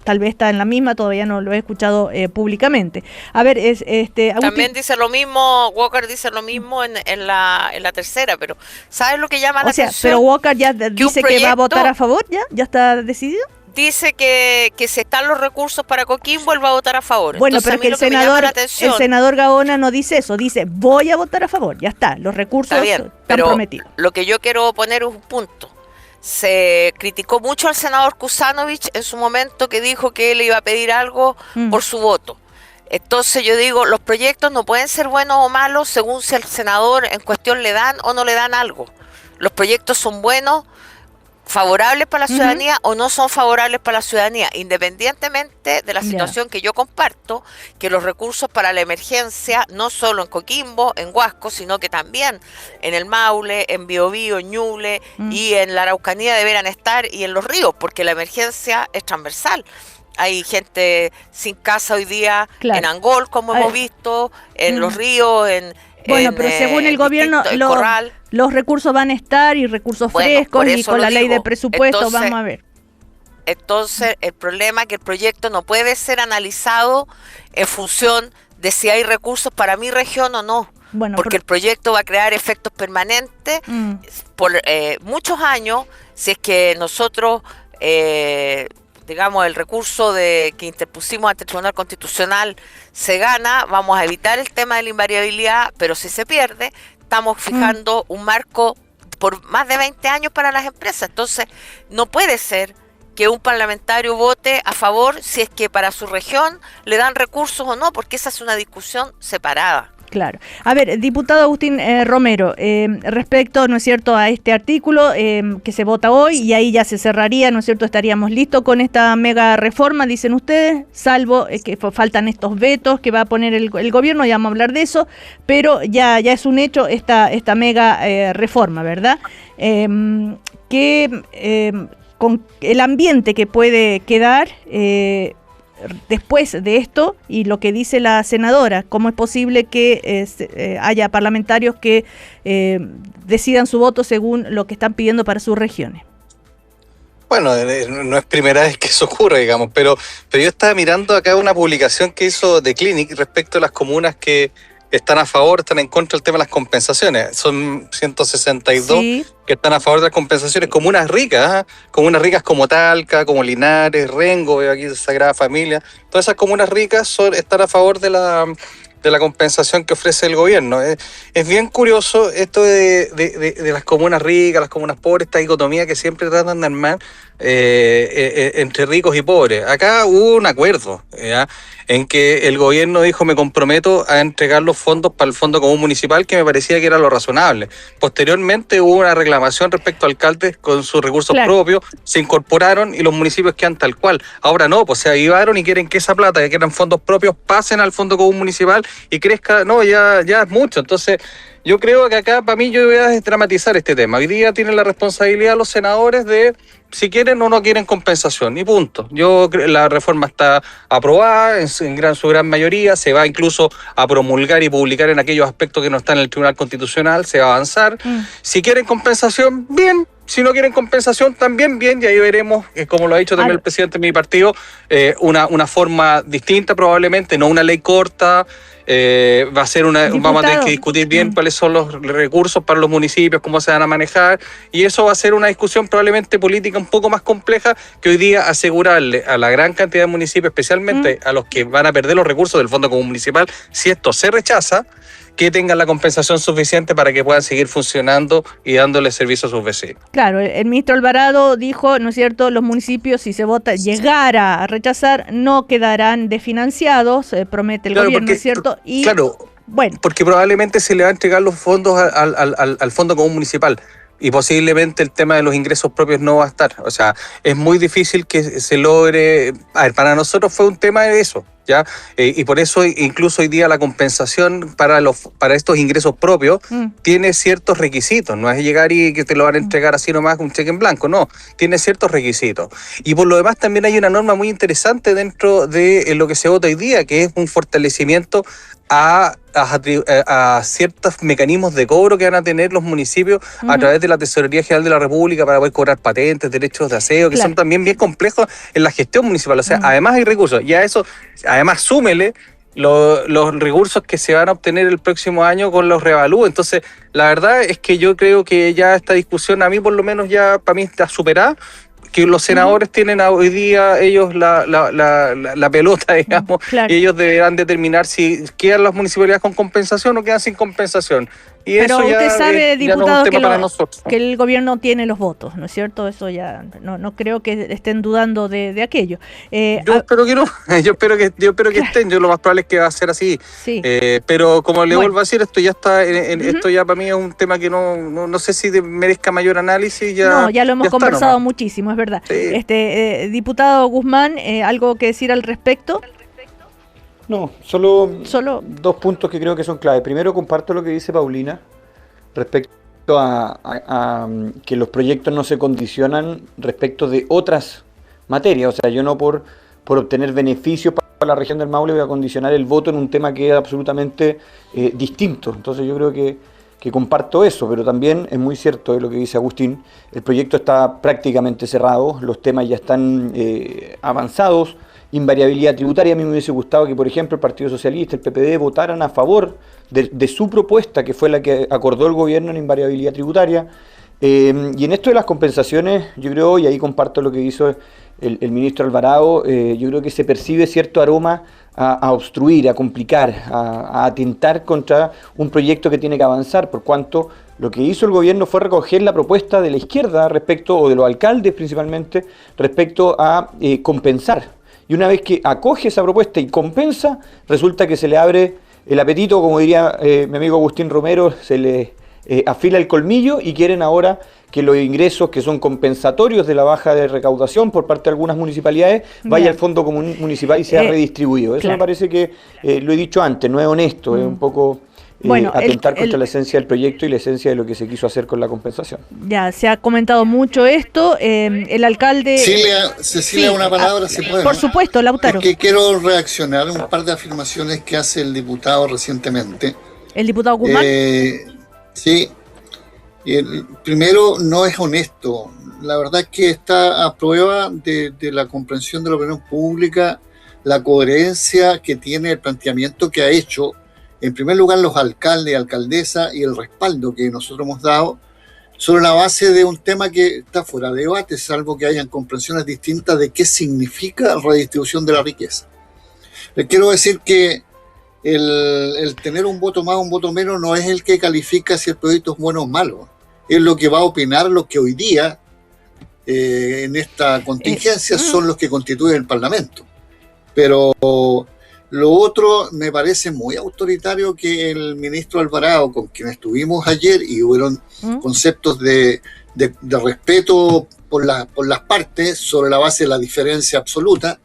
tal vez está en la misma, todavía no lo he escuchado públicamente. A ver, Agustín. También dice lo mismo, Walker dice lo mismo en la tercera, pero ¿sabes lo que llama la atención? Pero Walker ya dice que va a votar a favor, ¿ya está decidido? Dice que si están los recursos para Coquimbo, él va a votar a favor. Bueno, entonces, pero que el senador Gaona no dice eso, dice voy a votar a favor, ya está, los recursos están prometidos. Lo que yo quiero poner es un punto. Se criticó mucho al senador Kuzanovich en su momento, que dijo que él iba a pedir algo por su voto. Entonces yo digo, los proyectos no pueden ser buenos o malos según si al senador en cuestión le dan o no le dan algo. Los proyectos son buenos, favorables para la ciudadanía o no son favorables para la ciudadanía, independientemente de la situación que yo comparto, que los recursos para la emergencia, no solo en Coquimbo, en Huasco, sino que también en el Maule, en Biobío, en Ñuble y en la Araucanía deberán estar, y en los ríos, porque la emergencia es transversal. Hay gente sin casa hoy día en Angol, como hemos visto, en los ríos, pero según el gobierno, los recursos van a estar, y recursos frescos, y con la ley de presupuesto, entonces, vamos a ver. Entonces, el problema es que el proyecto no puede ser analizado en función de si hay recursos para mi región o no. Porque el proyecto va a crear efectos permanentes por muchos años, si es que nosotros... digamos, el recurso que interpusimos ante el Tribunal Constitucional se gana, vamos a evitar el tema de la invariabilidad, pero si se pierde, estamos fijando un marco por más de 20 años para las empresas. Entonces, no puede ser que un parlamentario vote a favor si es que para su región le dan recursos o no, porque esa es una discusión separada. Claro. A ver, diputado Agustín Romero, respecto, ¿no es cierto?, a este artículo que se vota hoy, y ahí ya se cerraría, ¿no es cierto?, estaríamos listos con esta mega reforma, dicen ustedes, salvo que faltan estos vetos que va a poner el gobierno, ya vamos a hablar de eso, pero ya es un hecho esta mega reforma, ¿verdad? Con el ambiente que puede quedar después de esto, y lo que dice la senadora, ¿cómo es posible que haya parlamentarios que decidan su voto según lo que están pidiendo para sus regiones? Bueno, no es primera vez que eso ocurre, digamos, pero yo estaba mirando acá una publicación que hizo The Clinic respecto a las comunas que están a favor, están en contra del tema de las compensaciones. Son 162 que están a favor de las compensaciones. Comunas ricas como Talca, como Linares, Rengo, veo aquí Sagrada Familia. Todas esas comunas ricas están a favor de la compensación que ofrece el gobierno. Es bien curioso esto de las comunas ricas, las comunas pobres, esta dicotomía que siempre tratan de armar entre ricos y pobres. Acá hubo un acuerdo, ¿ya?, en que el gobierno dijo: me comprometo a entregar los fondos para el Fondo Común Municipal, que me parecía que era lo razonable. Posteriormente hubo una reclamación respecto a alcaldes con sus recursos propios, se incorporaron y los municipios quedan tal cual. Ahora no, pues se avivaron y quieren que esa plata, que eran fondos propios, pasen al Fondo Común Municipal y crezca. No, ya es mucho. Entonces, yo creo que acá, para mí, yo voy a desdramatizar este tema. Hoy día tienen la responsabilidad los senadores de si quieren o no quieren compensación, y punto. La reforma está aprobada en su gran mayoría, se va incluso a promulgar y publicar en aquellos aspectos que no están en el Tribunal Constitucional, se va a avanzar. Si quieren compensación, bien. Si no quieren compensación, también bien, y ahí veremos, como lo ha dicho también el presidente de mi partido, una forma distinta probablemente, no una ley corta. Va a ser vamos a tener que discutir bien cuáles son los recursos para los municipios, cómo se van a manejar, y eso va a ser una discusión probablemente política un poco más compleja, que hoy día asegurarle a la gran cantidad de municipios, especialmente a los que van a perder los recursos del Fondo Común Municipal, si esto se rechaza, que tengan la compensación suficiente para que puedan seguir funcionando y dándole servicio a sus vecinos. Claro, el ministro Alvarado dijo, ¿no es cierto?, los municipios, si se llegara a rechazar, no quedarán desfinanciados, promete el gobierno, ¿no es cierto? Porque probablemente se le va a entregar los fondos al Fondo Común Municipal. y posiblemente el tema de los ingresos propios no va a estar. O sea, es muy difícil que se logre. A ver, para nosotros fue un tema de eso, ¿ya? Y por eso incluso hoy día la compensación para estos ingresos propios tiene ciertos requisitos. No es llegar y que te lo van a entregar así nomás un cheque en blanco, no. Tiene ciertos requisitos. Y por lo demás también hay una norma muy interesante dentro de lo que se vota hoy día, que es un fortalecimiento a ciertos mecanismos de cobro que van a tener los municipios a través de la Tesorería General de la República para poder cobrar patentes, derechos de aseo, que son también bien complejos en la gestión municipal. O sea, además hay recursos. Y a eso, además, súmele los recursos que se van a obtener el próximo año con los revalúos. Entonces, la verdad es que yo creo que ya esta discusión, a mí por lo menos ya para mí está superada, que los senadores tienen hoy día ellos la pelota, digamos, y ellos deberán determinar si quedan las municipalidades con compensación o quedan sin compensación. Y pero eso usted ya sabe, diputado, que el gobierno tiene los votos, ¿no es cierto? Eso ya no creo que estén dudando de aquello. Yo espero que no, yo espero que estén, yo lo más probable es que va a ser así. Sí. Pero como le vuelvo a decir, esto ya está, esto ya para mí es un tema que no sé si merezca mayor análisis. Ya lo hemos conversado muchísimo, es verdad. Sí. Diputado Guzmán, ¿algo que decir al respecto? No, solo 2 puntos que creo que son clave. Primero, comparto lo que dice Paulina respecto a que los proyectos no se condicionan respecto de otras materias. O sea, yo no por obtener beneficios para la región del Maule voy a condicionar el voto en un tema que es absolutamente distinto. Entonces yo creo que comparto eso, pero también es muy cierto lo que dice Agustín. El proyecto está prácticamente cerrado, los temas ya están avanzados. Invariabilidad tributaria, a mí me hubiese gustado que, por ejemplo, el Partido Socialista, el PPD, votaran a favor de su propuesta, que fue la que acordó el gobierno en invariabilidad tributaria. Y en esto de las compensaciones, yo creo, y ahí comparto lo que hizo el ministro Alvarado, yo creo que se percibe cierto aroma a obstruir, a complicar, a atentar contra un proyecto que tiene que avanzar, por cuanto lo que hizo el gobierno fue recoger la propuesta de la izquierda respecto, o de los alcaldes principalmente, respecto a compensar. Y una vez que acoge esa propuesta y compensa, resulta que se le abre el apetito, como diría mi amigo Agustín Romero, se le afila el colmillo y quieren ahora que los ingresos que son compensatorios de la baja de recaudación por parte de algunas municipalidades vaya al fondo municipal y sea redistribuido. Eso me parece que, lo he dicho antes, no es honesto, es un poco... atentar contra la esencia del proyecto y la esencia de lo que se quiso hacer con la compensación. Ya, se ha comentado mucho esto. El alcalde... Cecilia, una palabra, ¿se puede? Por supuesto, Lautaro. Porque quiero reaccionar a un par de afirmaciones que hace el diputado recientemente. ¿El diputado Guzmán? Sí. Primero, no es honesto. La verdad es que está a prueba de la comprensión de la opinión pública, la coherencia que tiene el planteamiento que ha hecho. En primer lugar, los alcaldes y alcaldesas y el respaldo que nosotros hemos dado sobre la base de un tema que está fuera de debate, salvo que hayan comprensiones distintas de qué significa redistribución de la riqueza. Les quiero decir que el tener un voto más o un voto menos no es el que califica si el proyecto es bueno o malo. Es lo que va a opinar los que hoy día, en esta contingencia, son los que constituyen el Parlamento. Pero... lo otro me parece muy autoritario que el ministro Alvarado, con quien estuvimos ayer y hubieron conceptos de respeto por las partes sobre la base de la diferencia absoluta,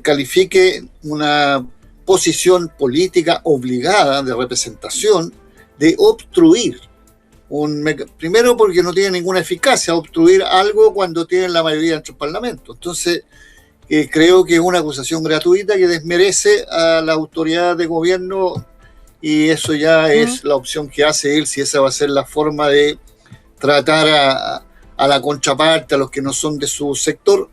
califique una posición política obligada de representación de obstruir. Primero porque no tiene ninguna eficacia obstruir algo cuando tienen la mayoría dentro del Parlamento. Entonces, creo que es una acusación gratuita que desmerece a la autoridad de gobierno y eso ya es la opción que hace él, si esa va a ser la forma de tratar a la contraparte, a los que no son de su sector.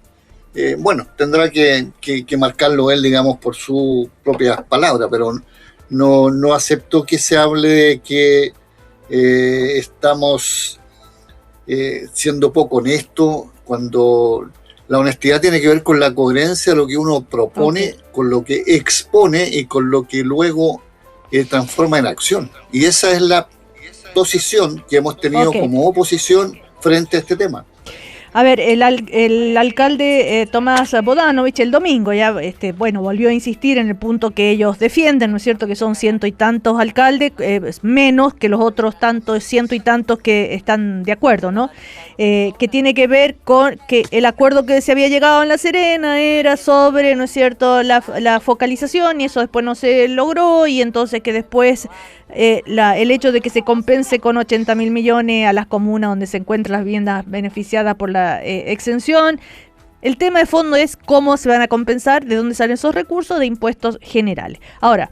Bueno, tendrá que marcarlo él, digamos, por sus propias palabras, pero no acepto que se hable de que estamos siendo poco honestos cuando... La honestidad tiene que ver con la coherencia de lo que uno propone, con lo que expone y con lo que luego transforma en acción. Y esa es la posición que hemos tenido como oposición frente a este tema. A ver, el alcalde Tomás Bodanovich el domingo ya, volvió a insistir en el punto que ellos defienden, ¿no es cierto?, que son ciento y tantos alcaldes, menos que los otros ciento y tantos que están de acuerdo, ¿no? Que tiene que ver con que el acuerdo que se había llegado en La Serena era sobre, ¿no es cierto?, la focalización, y eso después no se logró, y entonces que después el hecho de que se compense con 80.000 millones a las comunas donde se encuentran las viviendas beneficiadas por la exención. El tema de fondo es cómo se van a compensar, de dónde salen esos recursos de impuestos generales. Ahora,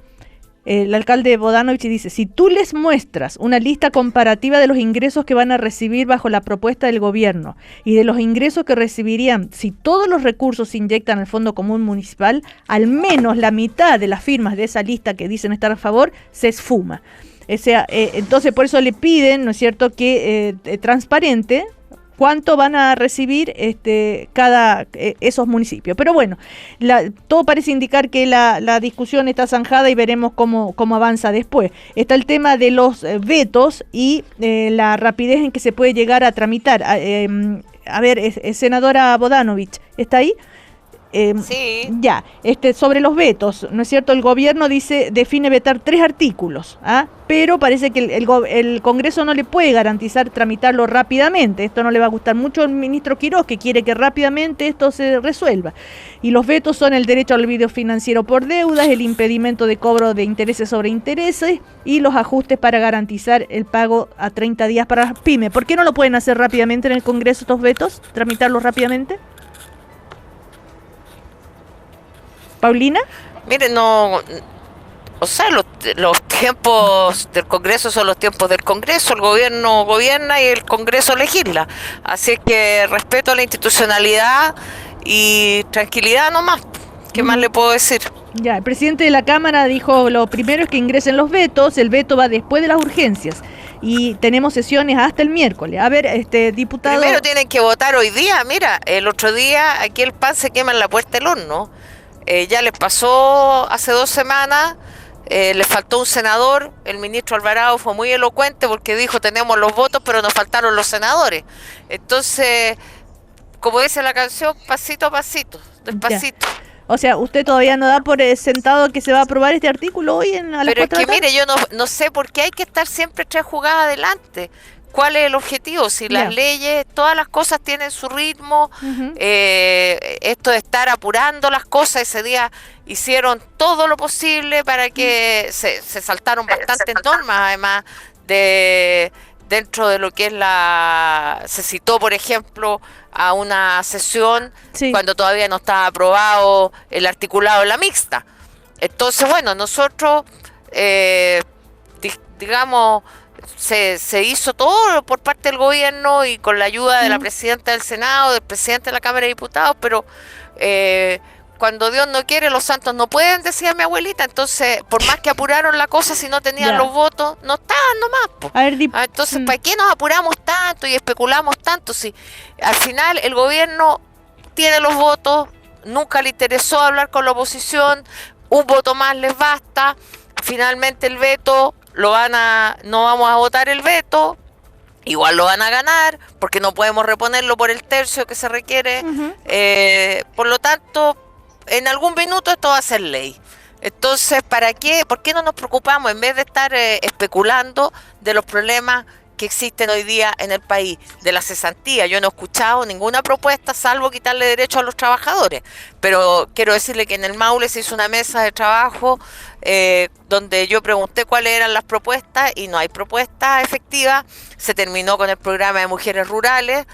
el alcalde Bodanovich dice, si tú les muestras una lista comparativa de los ingresos que van a recibir bajo la propuesta del gobierno y de los ingresos que recibirían si todos los recursos se inyectan al Fondo Común Municipal, al menos la mitad de las firmas de esa lista que dicen estar a favor se esfuma. O sea, entonces por eso le piden, ¿no es cierto?, que transparente cuánto van a recibir esos municipios. Pero bueno, todo parece indicar que la discusión está zanjada y veremos cómo avanza después. Está el tema de los vetos y la rapidez en que se puede llegar a tramitar. A ver, senadora Bodanovich, ¿está ahí? Sí. Ya, sobre los vetos, ¿no es cierto? El gobierno define vetar 3 artículos, pero parece que el Congreso no le puede garantizar tramitarlo rápidamente. Esto no le va a gustar mucho al ministro Quirós, que quiere que rápidamente esto se resuelva. Y los vetos son el derecho al olvido financiero por deudas, el impedimento de cobro de intereses sobre intereses y los ajustes para garantizar el pago a 30 días para las pymes. ¿Por qué no lo pueden hacer rápidamente en el Congreso estos vetos? ¿Tramitarlos rápidamente? ¿Paulina? Mire, o sea, los tiempos del Congreso son los tiempos del Congreso, el gobierno gobierna y el Congreso legisla, así que respeto a la institucionalidad y tranquilidad nomás, ¿qué más le puedo decir? Ya, el presidente de la Cámara dijo, lo primero es que ingresen los vetos, el veto va después de las urgencias, y tenemos sesiones hasta el miércoles. A ver, diputado... Primero tienen que votar hoy día, mira, el otro día aquí el pan se quema en la puerta del horno. Ya les pasó hace 2 semanas, les faltó un senador, el ministro Alvarado fue muy elocuente porque dijo tenemos los votos pero nos faltaron los senadores. Entonces, como dice la canción, pasito a pasito, despacito. Ya. O sea, usted todavía no da por sentado que se va a aprobar este artículo hoy a las 4 de la tarde. Pero es que mire, yo no sé por qué hay que estar siempre 3 jugadas adelante. ¿Cuál es el objetivo? Si las leyes, todas las cosas tienen su ritmo, esto de estar apurando las cosas, ese día hicieron todo lo posible para que se saltaron bastantes normas, además dentro de lo que es se citó, por ejemplo, a una sesión cuando todavía no estaba aprobado el articulado de la mixta. Entonces, bueno, nosotros, digamos... Se hizo todo por parte del gobierno y con la ayuda de la presidenta del Senado, del presidente de la Cámara de Diputados, pero cuando Dios no quiere, los santos no pueden, decía mi abuelita. Entonces, por más que apuraron la cosa, si no tenían los votos, no estaban nomás. A ver, entonces, ¿para qué nos apuramos tanto y especulamos tanto? Si al final el gobierno tiene los votos, nunca le interesó hablar con la oposición, un voto más les basta, finalmente el veto... no vamos a votar el veto, igual lo van a ganar, porque no podemos reponerlo por el tercio que se requiere, por lo tanto, en algún minuto esto va a ser ley. Entonces, ¿para qué? ¿Por qué no nos preocupamos en vez de estar especulando de los problemas que existen hoy día en el país, de la cesantía? Yo no he escuchado ninguna propuesta salvo quitarle derecho a los trabajadores, pero quiero decirle que en el Maule se hizo una mesa de trabajo donde yo pregunté cuáles eran las propuestas y no hay propuestas efectivas. Se terminó con el programa de mujeres rurales,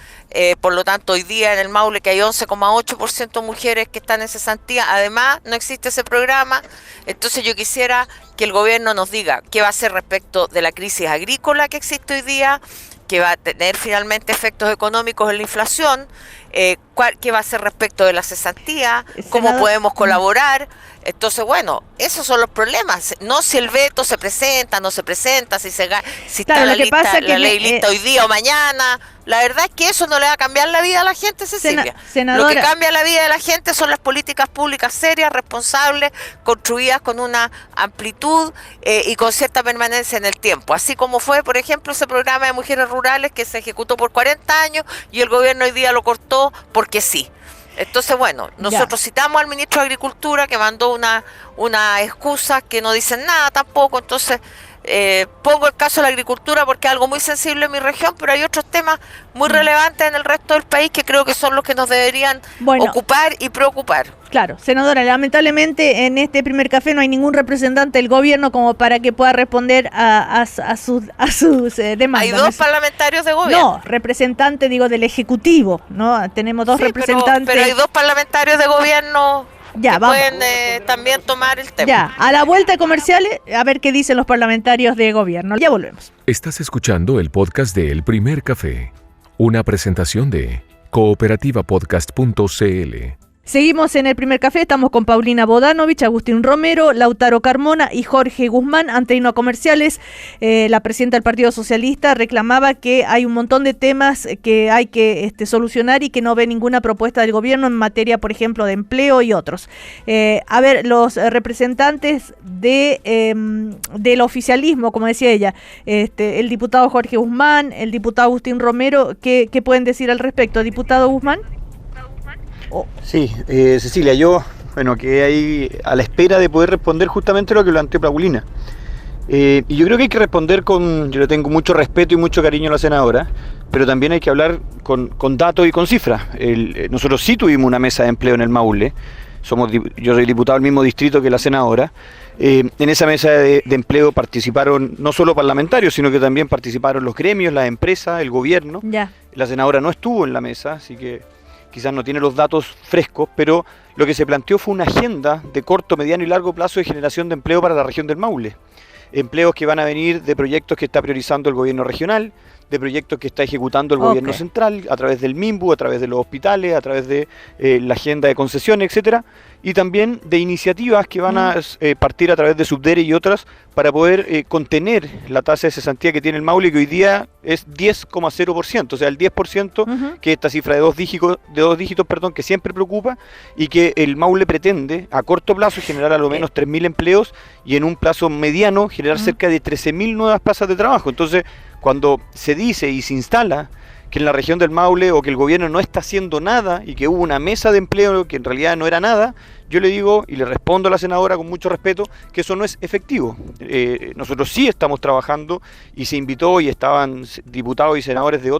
por lo tanto hoy día en el Maule que hay 11,8% mujeres que están en cesantía, además no existe ese programa. Entonces yo quisiera que el gobierno nos diga qué va a hacer respecto de la crisis agrícola que existe hoy día, que va a tener finalmente efectos económicos en la inflación, qué va a hacer respecto de la cesantía, cómo podemos colaborar. Entonces, bueno, esos son los problemas. No si el veto se presenta, no se presenta, si está la ley lista hoy día o mañana. la verdad es que eso no le va a cambiar la vida a la gente, Cecilia. Senadora, lo que cambia la vida de la gente son las políticas públicas serias, responsables, construidas con una amplitud y con cierta permanencia en el tiempo. Así como fue, por ejemplo, ese programa de mujeres rurales que se ejecutó por 40 años y el gobierno hoy día lo cortó porque sí. Entonces, bueno, nosotros citamos al ministro de Agricultura que mandó una excusa que no dicen nada tampoco. Entonces, pongo el caso de la agricultura porque es algo muy sensible en mi región, pero hay otros temas muy relevantes en el resto del país que creo que son los que nos deberían ocupar y preocupar. Claro, senadora, lamentablemente en este primer café no hay ningún representante del gobierno como para que pueda responder a sus demandas. Hay dos parlamentarios de gobierno. No, representante, digo, del Ejecutivo, ¿no? Tenemos dos representantes. Pero hay dos parlamentarios de gobierno que pueden también tomar el tema. Ya, a la vuelta de comerciales, a ver qué dicen los parlamentarios de gobierno. Ya volvemos. Estás escuchando el podcast de El Primer Café, una presentación de cooperativapodcast.cl. Seguimos en el primer café, estamos con Paulina Bodanovich, Agustín Romero, Lautaro Carmona y Jorge Guzmán. Antes de irnos a comerciales, la presidenta del Partido Socialista reclamaba que hay un montón de temas que hay que solucionar y que no ve ninguna propuesta del gobierno en materia, por ejemplo, de empleo y otros. A ver, los representantes del oficialismo, como decía ella, el diputado Jorge Guzmán, el diputado Agustín Romero, ¿qué pueden decir al respecto? Diputado Guzmán. Sí, Cecilia, yo quedé ahí a la espera de poder responder justamente lo que planteó Paulina. Y yo creo que hay que responder yo le tengo mucho respeto y mucho cariño a la senadora, pero también hay que hablar con datos y con cifras. Nosotros sí tuvimos una mesa de empleo en el Maule, yo soy diputado del mismo distrito que la senadora. En esa mesa de empleo participaron no solo parlamentarios, sino que también participaron los gremios, las empresas, el gobierno. Ya. La senadora no estuvo en la mesa, así que quizás no tiene los datos frescos, pero lo que se planteó fue una agenda de corto, mediano y largo plazo de generación de empleo para la región del Maule. Empleos que van a venir de proyectos que está priorizando el gobierno regional, de proyectos que está ejecutando el gobierno central, a través del MIMBU, a través de los hospitales, a través de la agenda de concesiones, etcétera, y también de iniciativas que van a partir a través de Subdere y otras para poder contener la tasa de cesantía que tiene el Maule, que hoy día es 10,0%, o sea, el 10%, que es esta cifra de dos dígitos, que siempre preocupa, y que el Maule pretende a corto plazo generar a lo menos 3.000 empleos y en un plazo mediano generar cerca de 13.000 nuevas plazas de trabajo. Entonces, cuando se dice y se instala que en la región del Maule o que el gobierno no está haciendo nada y que hubo una mesa de empleo que en realidad no era nada, yo le digo y le respondo a la senadora con mucho respeto que eso no es efectivo. Nosotros sí estamos trabajando y se invitó y estaban diputados y senadores de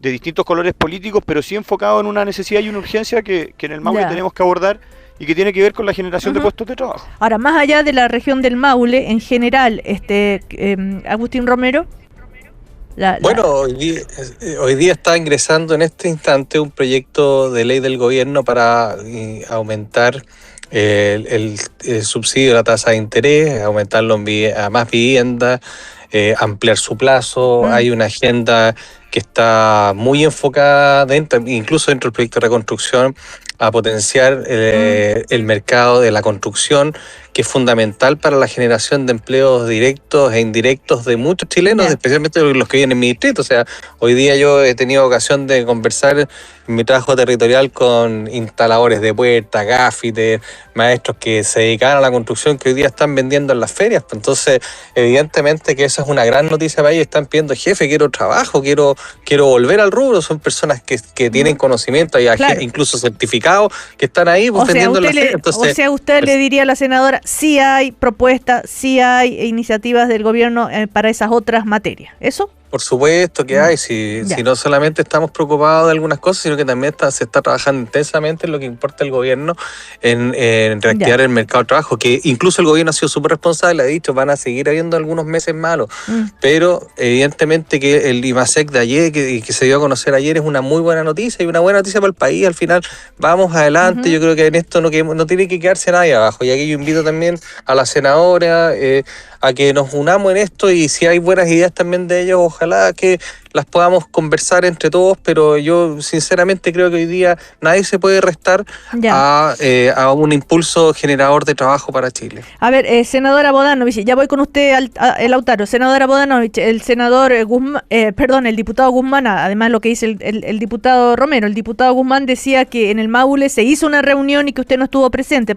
distintos colores políticos, pero sí enfocados en una necesidad y una urgencia que en el Maule tenemos que abordar y que tiene que ver con la generación de puestos de trabajo. Ahora, más allá de la región del Maule, en general, Agustín Romero. Hoy día está ingresando en este instante un proyecto de ley del gobierno para aumentar el subsidio de la tasa de interés, aumentarlo a más viviendas, ampliar su plazo. Hay una agenda que está muy enfocada incluso dentro del proyecto de reconstrucción, a potenciar el mercado de la construcción, que es fundamental para la generación de empleos directos e indirectos de muchos chilenos, especialmente los que viven en mi distrito. O sea, hoy día yo he tenido ocasión de conversar en mi trabajo territorial con instaladores de puertas, gaffiter, maestros que se dedicaban a la construcción, que hoy día están vendiendo en las ferias. Entonces, evidentemente que esa es una gran noticia para ellos. Están pidiendo, jefe, quiero trabajo, quiero volver al rubro. Son personas que tienen conocimiento, y incluso certificados, que están ahí vendiendo en las ferias. Entonces, o sea, usted le diría a la senadora, sí hay propuestas, sí hay iniciativas del gobierno para esas otras materias. ¿Eso? Por supuesto que hay, si no solamente estamos preocupados de algunas cosas, sino que también se está trabajando intensamente en lo que importa el gobierno, en reactivar el mercado de trabajo, que incluso el gobierno ha sido súper responsable, ha dicho, van a seguir habiendo algunos meses malos, pero evidentemente que el IMASEC de ayer, que se dio a conocer ayer, es una muy buena noticia y una buena noticia para el país. Al final vamos adelante. Yo creo que en esto no tiene que quedarse nadie abajo, y aquí yo invito también a la senadora a que nos unamos en esto, y si hay buenas ideas también de ellos, ojalá que las podamos conversar entre todos, pero yo sinceramente creo que hoy día nadie se puede restar a un impulso generador de trabajo para Chile. A ver, senadora Bodanovich, ya voy con usted, Lautaro. Senadora Bodanovich, el senador el diputado Guzmán, además lo que dice el diputado Romero, el diputado Guzmán decía que en el Maule se hizo una reunión y que usted no estuvo presente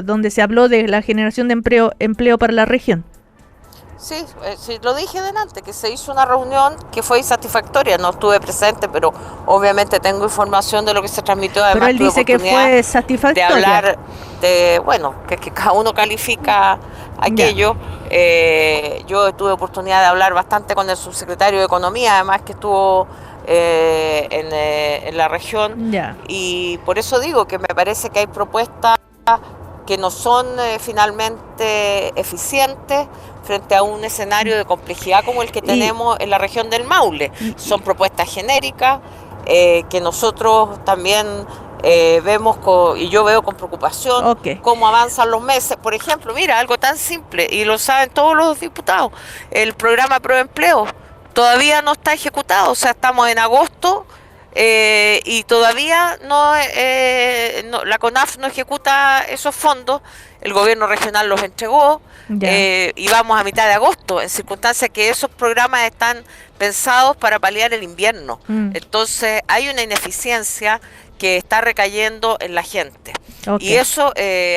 donde se habló de la generación de empleo para la región. Sí, lo dije delante, que se hizo una reunión que fue insatisfactoria, no estuve presente, pero obviamente tengo información de lo que se transmitió. Además, pero él dice que fue satisfactoria. De hablar de, que cada uno califica aquello. Yo tuve oportunidad de hablar bastante con el subsecretario de Economía, además que estuvo en la región, y por eso digo que me parece que hay propuestas que no son finalmente eficientes frente a un escenario de complejidad como el que tenemos en la región del Maule. Son propuestas genéricas que nosotros también vemos y yo veo con preocupación cómo avanzan los meses. Por ejemplo, mira, algo tan simple, y lo saben todos los diputados, el programa Proempleo todavía no está ejecutado, o sea, estamos en agosto, y todavía la CONAF no ejecuta esos fondos. El gobierno regional los entregó y vamos a mitad de agosto, en circunstancias que esos programas están pensados para paliar el invierno. Entonces hay una ineficiencia que está recayendo en la gente. Y eso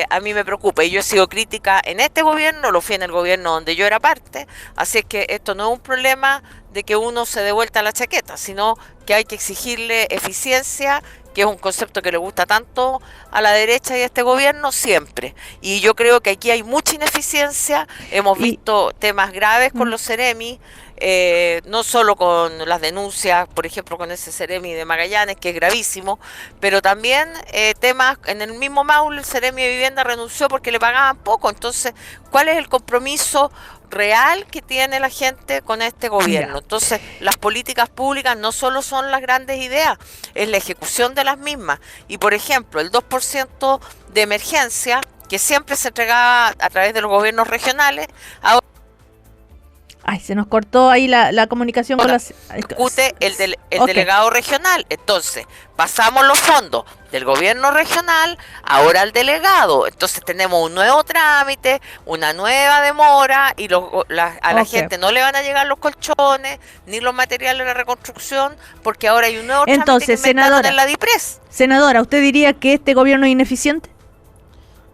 a mí me preocupa, y yo he sido crítica en este gobierno, lo fui en el gobierno donde yo era parte, así es que esto no es un problema de que uno se dé vuelta a la chaqueta, sino que hay que exigirle eficiencia, que es un concepto que le gusta tanto a la derecha y a este gobierno siempre. Y yo creo que aquí hay mucha ineficiencia, hemos visto temas graves con los Ceremi, no solo con las denuncias, por ejemplo, con ese Ceremi de Magallanes, que es gravísimo, pero también temas en el mismo Maule. El Ceremi de Vivienda renunció porque le pagaban poco. Entonces, ¿cuál es el compromiso real que tiene la gente con este gobierno? Entonces, las políticas públicas no solo son las grandes ideas, es la ejecución de las mismas. Y, por ejemplo, el 2% de emergencia, que siempre se entregaba a través de los gobiernos regionales, ahora se nos cortó ahí la comunicación con las... Discute el delegado regional. Entonces, pasamos los fondos del gobierno regional ahora al delegado. Entonces tenemos un nuevo trámite, una nueva demora, y a la gente no le van a llegar los colchones ni los materiales de la reconstrucción, porque ahora hay un nuevo trámite que inventaron en la DIPRES. Senadora, ¿usted diría que este gobierno es ineficiente?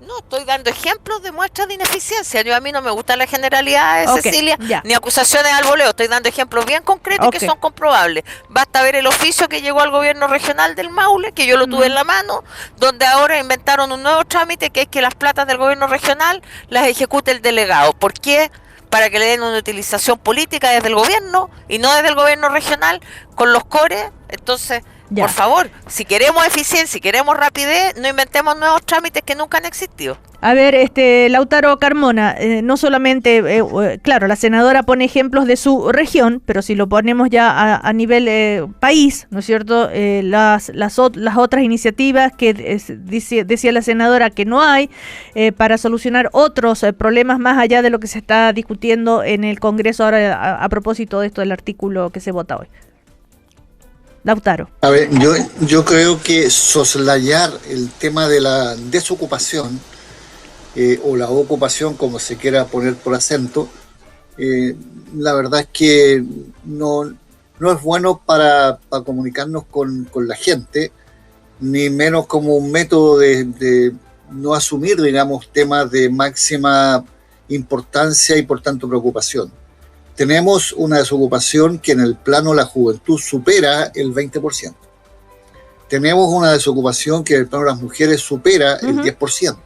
No, estoy dando ejemplos de muestras de ineficiencia. A mí no me gusta la generalidad, Cecilia, ni acusaciones al voleo. Estoy dando ejemplos bien concretos que son comprobables. Basta ver el oficio que llegó al gobierno regional del Maule, que yo lo tuve en la mano, donde ahora inventaron un nuevo trámite, que es que las platas del gobierno regional las ejecute el delegado. ¿Por qué? Para que le den una utilización política desde el gobierno y no desde el gobierno regional con los cores. Entonces, por favor, si queremos eficiencia, si queremos rapidez, no inventemos nuevos trámites que nunca han existido. A ver, Lautaro Carmona, no solamente, claro, la senadora pone ejemplos de su región, pero si lo ponemos ya a nivel país, ¿no es cierto? Las otras iniciativas que decía la senadora que no hay para solucionar otros problemas más allá de lo que se está discutiendo en el Congreso ahora a propósito de esto del artículo que se vota hoy. Lautaro. A ver, yo creo que soslayar el tema de la desocupación o la ocupación, como se quiera poner por acento, la verdad es que no es bueno para comunicarnos con la gente, ni menos como un método de no asumir, digamos, temas de máxima importancia y por tanto preocupación. Tenemos una desocupación que en el plano de la juventud supera el 20%. Tenemos una desocupación que en el plano de las mujeres supera el 10%.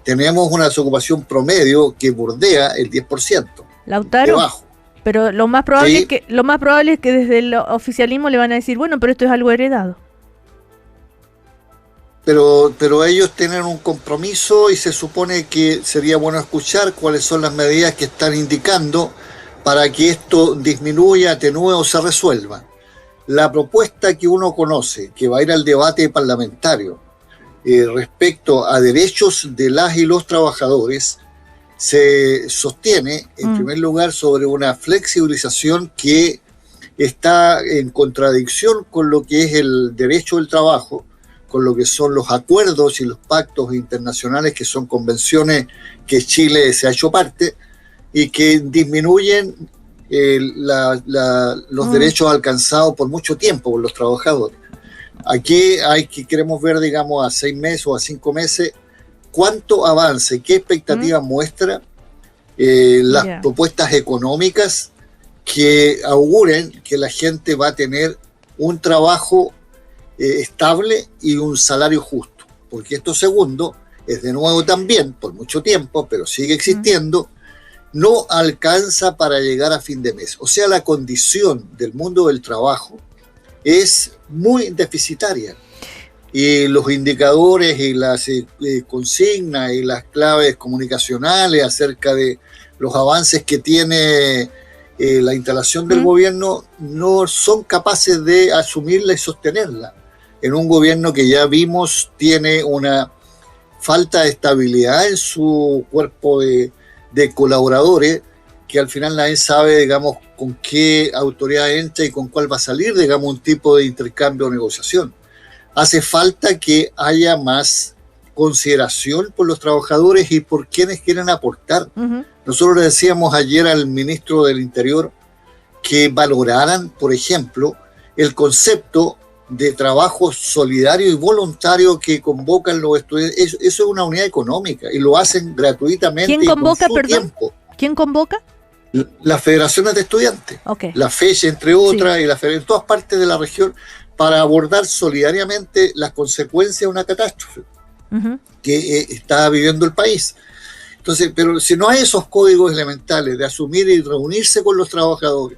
Tenemos una desocupación promedio que bordea el 10%. Lautaro, debajo. Pero lo más probable es que desde el oficialismo le van a decir, bueno, pero esto es algo heredado. Pero ellos tienen un compromiso y se supone que sería bueno escuchar cuáles son las medidas que están indicando para que esto disminuya, atenúe o se resuelva. La propuesta que uno conoce, que va a ir al debate parlamentario respecto a derechos de las y los trabajadores, se sostiene, en primer lugar, sobre una flexibilización que está en contradicción con lo que es el derecho del trabajo, con lo que son los acuerdos y los pactos internacionales, que son convenciones que Chile se ha hecho parte y que disminuyen los derechos alcanzados por mucho tiempo por los trabajadores. Aquí queremos ver, digamos, a 6 meses o a 5 meses cuánto avance, qué expectativa muestra las propuestas económicas que auguren que la gente va a tener un trabajo estable y un salario justo, porque esto segundo es de nuevo también, por mucho tiempo, pero sigue existiendo, no alcanza para llegar a fin de mes. O sea, la condición del mundo del trabajo es muy deficitaria. Y los indicadores y las consignas y las claves comunicacionales acerca de los avances que tiene la instalación del gobierno no son capaces de asumirla y sostenerla. En un gobierno que ya vimos tiene una falta de estabilidad en su cuerpo de colaboradores, que al final nadie sabe, digamos, con qué autoridad entra y con cuál va a salir, digamos, un tipo de intercambio o negociación. Hace falta que haya más consideración por los trabajadores y por quienes quieren aportar. Nosotros le decíamos ayer al ministro del Interior que valoraran, por ejemplo, el concepto de trabajo solidario y voluntario que convocan los estudiantes. Eso es una unidad económica y lo hacen gratuitamente. ¿Quién convoca, perdón? Tiempo. ¿Quién convoca? Las federaciones de estudiantes, la FECH, entre otras, y en todas partes de la región, para abordar solidariamente las consecuencias de una catástrofe que está viviendo el país. Entonces, pero si no hay esos códigos elementales de asumir y reunirse con los trabajadores,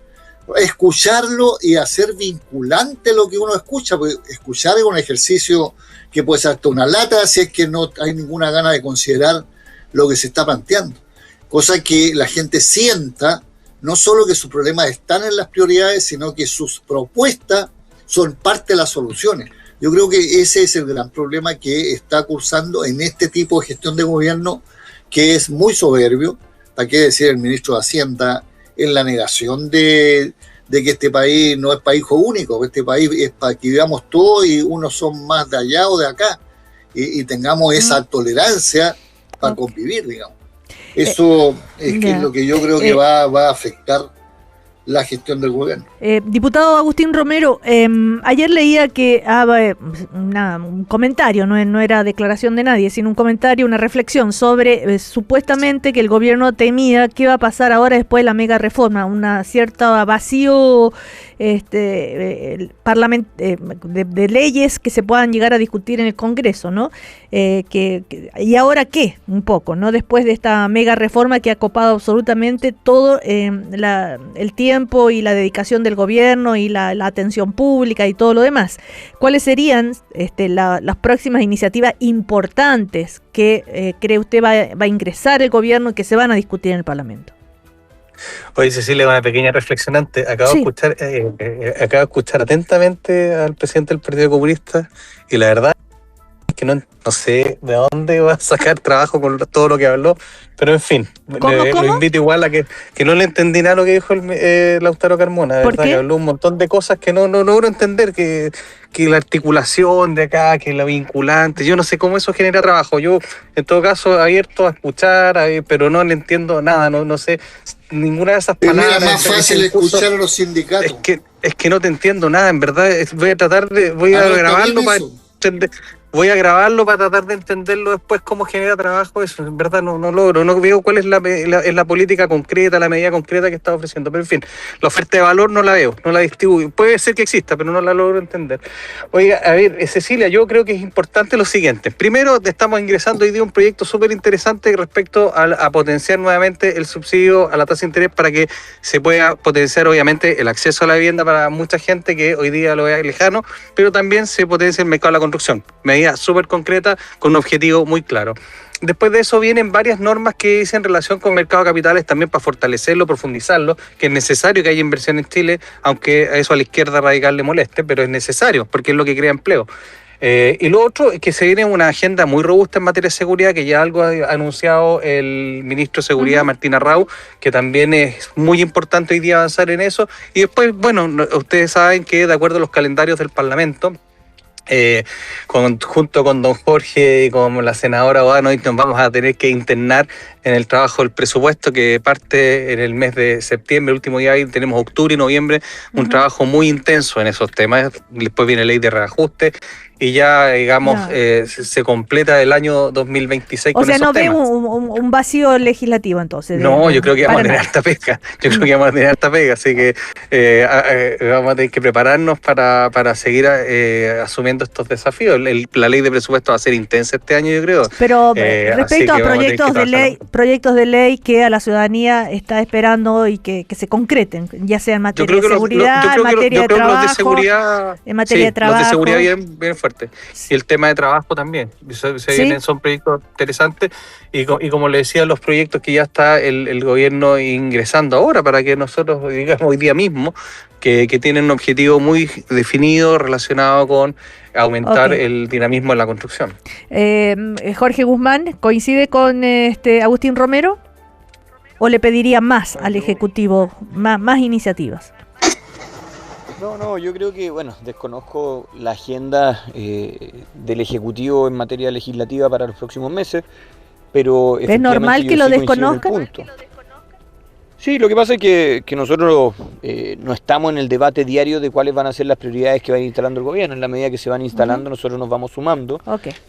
escucharlo y hacer vinculante lo que uno escucha, porque escuchar es un ejercicio que puede ser hasta una lata si es que no hay ninguna gana de considerar lo que se está planteando. Cosa que la gente sienta, no solo que sus problemas están en las prioridades, sino que sus propuestas son parte de las soluciones. Yo creo que ese es el gran problema que está cursando en este tipo de gestión de gobierno, que es muy soberbio. ¿Para qué decir el ministro de Hacienda en la negación de que este país no es país hijo único? Este país es para que vivamos todos y unos son más de allá o de acá y tengamos esa tolerancia para convivir, digamos. Eso es lo que yo creo que va a afectar la gestión del gobierno. Diputado Agustín Romero, ayer leía que un comentario, no era declaración de nadie, sino un comentario, una reflexión sobre supuestamente que el gobierno temía qué va a pasar ahora después de la mega reforma, una cierta vacío de leyes que se puedan llegar a discutir en el Congreso, ¿no? ¿Y ahora qué? Un poco, ¿no? Después de esta mega reforma que ha copado absolutamente todo el tiempo y la dedicación del gobierno y la atención pública y todo lo demás. ¿Cuáles serían las próximas iniciativas importantes que cree usted va a ingresar el gobierno y que se van a discutir en el Parlamento? Oye, Cecilia, una pequeña reflexión antes. Acabo de escuchar atentamente al presidente del Partido Comunista y la verdad es que no sé de dónde va a sacar trabajo con todo lo que habló, pero en fin, lo invito igual a que no le entendí nada lo que dijo Lautaro Carmona, de verdad, que habló un montón de cosas que no logro entender, que la articulación de acá, que la vinculante, yo no sé cómo eso genera trabajo. Yo, en todo caso, abierto a escuchar, pero no le entiendo nada, no sé ninguna de esas palabras. Es más fácil escuchar a los sindicatos. Es que no te entiendo nada, en verdad. Voy a grabarlo para entender. Voy a grabarlo para tratar de entenderlo después, cómo genera trabajo eso. En verdad no logro, no veo cuál es la política concreta, la medida concreta que está ofreciendo. Pero en fin, la oferta de valor no la veo, no la distribuyo. Puede ser que exista, pero no la logro entender. Oiga, a ver, Cecilia, yo creo que es importante lo siguiente. Primero, estamos ingresando hoy día un proyecto súper interesante respecto a potenciar nuevamente el subsidio a la tasa de interés para que se pueda potenciar, obviamente, el acceso a la vivienda para mucha gente que hoy día lo vea lejano, pero también se potencia el mercado de la construcción. Súper concreta, con un objetivo muy claro. Después de eso vienen varias normas que dicen relación con el mercado de capitales también para fortalecerlo, profundizarlo, que es necesario que haya inversión en Chile, aunque a eso a la izquierda radical le moleste, pero es necesario porque es lo que crea empleo. Y lo otro es que se viene una agenda muy robusta en materia de seguridad, que ya algo ha anunciado el ministro de Seguridad, Martín Arrau, que también es muy importante hoy día avanzar en eso. Y después, bueno, ustedes saben que de acuerdo a los calendarios del Parlamento, junto con don Jorge y con la senadora O'Donnell, hoy nos vamos a tener que internar en el trabajo del presupuesto que parte en el mes de septiembre, el último día, ahí tenemos octubre y noviembre, un trabajo muy intenso en esos temas. Después viene ley de reajuste y ya, digamos, se completa el año 2026 con esos temas. O sea, ¿no ve un vacío legislativo entonces? No, yo creo que vamos a tener harta pega. Así que vamos a tener que prepararnos para seguir asumiendo estos desafíos. La ley de presupuesto va a ser intensa este año, yo creo. Pero respecto a proyectos de ley que a la ciudadanía está esperando y que se concreten, ya sea en materia de seguridad, en materia de trabajo, en materia de trabajo. Los de seguridad bien fuerte. Y el tema de trabajo también. Son proyectos interesantes y como le decía, los proyectos que ya está el gobierno ingresando ahora para que nosotros digamos hoy día mismo que tienen un objetivo muy definido relacionado con aumentar el dinamismo en la construcción. Jorge Guzmán, ¿coincide con Agustín Romero? ¿O le pediría más al Ejecutivo, más iniciativas? No, yo creo que, desconozco la agenda del Ejecutivo en materia legislativa para los próximos meses, pero ¿es normal que lo desconozcan? Sí, lo que pasa es que nosotros no estamos en el debate diario de cuáles van a ser las prioridades que va instalando el gobierno. En la medida que se van instalando, nosotros nos vamos sumando.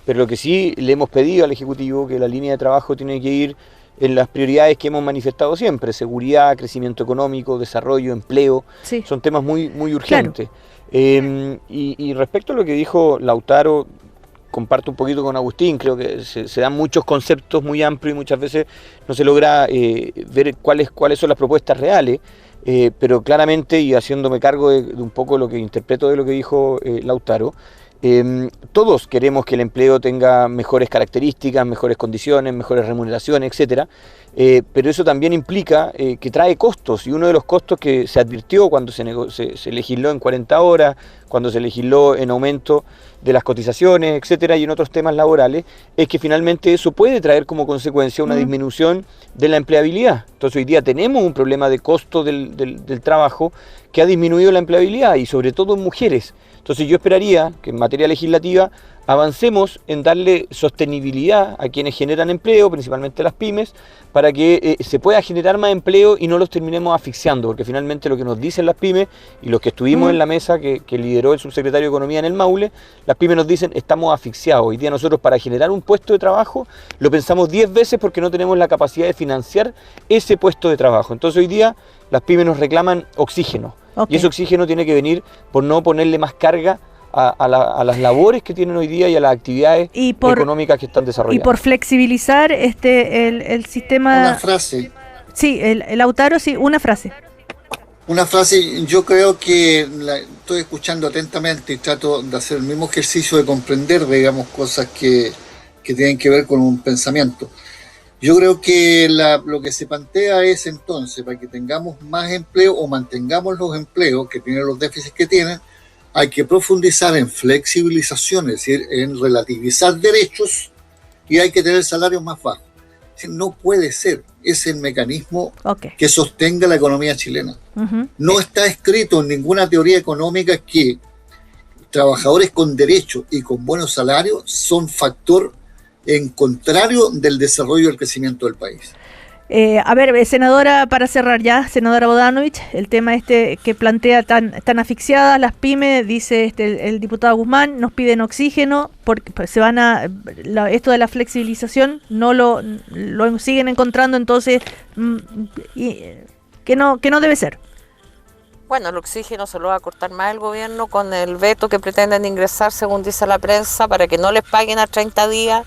Pero lo que sí le hemos pedido al Ejecutivo que la línea de trabajo tiene que ir en las prioridades que hemos manifestado siempre: seguridad, crecimiento económico, desarrollo, empleo. Sí. Son temas muy urgentes. Claro. Y respecto a lo que dijo Lautaro, comparto un poquito con Agustín. Creo que se dan muchos conceptos muy amplios y muchas veces no se logra ver cuáles son las propuestas reales. Pero claramente, y haciéndome cargo de un poco lo que interpreto de lo que dijo Lautaro, todos queremos que el empleo tenga mejores características, mejores condiciones, mejores remuneraciones, etcétera. Pero eso también implica que trae costos, y uno de los costos que se advirtió cuando se legisló en 40 horas, cuando se legisló en aumento de las cotizaciones, etcétera, y en otros temas laborales, es que finalmente eso puede traer como consecuencia una disminución de la empleabilidad. Entonces hoy día tenemos un problema de costo del trabajo que ha disminuido la empleabilidad, y sobre todo en mujeres. Entonces yo esperaría que en materia legislativa avancemos en darle sostenibilidad a quienes generan empleo, principalmente las pymes, para que se pueda generar más empleo y no los terminemos asfixiando, porque finalmente lo que nos dicen las pymes, y los que estuvimos en la mesa que lideró el subsecretario de Economía en el Maule, las pymes nos dicen: estamos asfixiados. Hoy día nosotros, para generar un puesto de trabajo, lo pensamos 10 veces porque no tenemos la capacidad de financiar ese puesto de trabajo. Entonces hoy día las pymes nos reclaman oxígeno. Y ese oxígeno tiene que venir por no ponerle más carga a las labores que tienen hoy día y a las actividades económicas que están desarrollando. Y por flexibilizar el sistema... Una frase. Sí, el Lautaro, sí, una frase. Una frase, yo creo que estoy escuchando atentamente y trato de hacer el mismo ejercicio de comprender, digamos, cosas que tienen que ver con un pensamiento. Yo creo que lo que se plantea es entonces, para que tengamos más empleo o mantengamos los empleos que tienen los déficits que tienen, hay que profundizar en flexibilización, es decir, en relativizar derechos, y hay que tener salarios más bajos. No puede ser, es el mecanismo que sostenga la economía chilena. No está escrito en ninguna teoría económica que trabajadores con derechos y con buenos salarios son factor en contrario del desarrollo y el crecimiento del país. A ver, senadora, para cerrar ya, senadora Bodanovich, el tema que plantea tan asfixiadas las pymes, dice el diputado Guzmán, nos piden oxígeno porque se van esto de la flexibilización no lo siguen encontrando, entonces que no debe ser. Bueno, el oxígeno se lo va a cortar más el gobierno con el veto que pretenden ingresar, según dice la prensa, para que no les paguen a 30 días.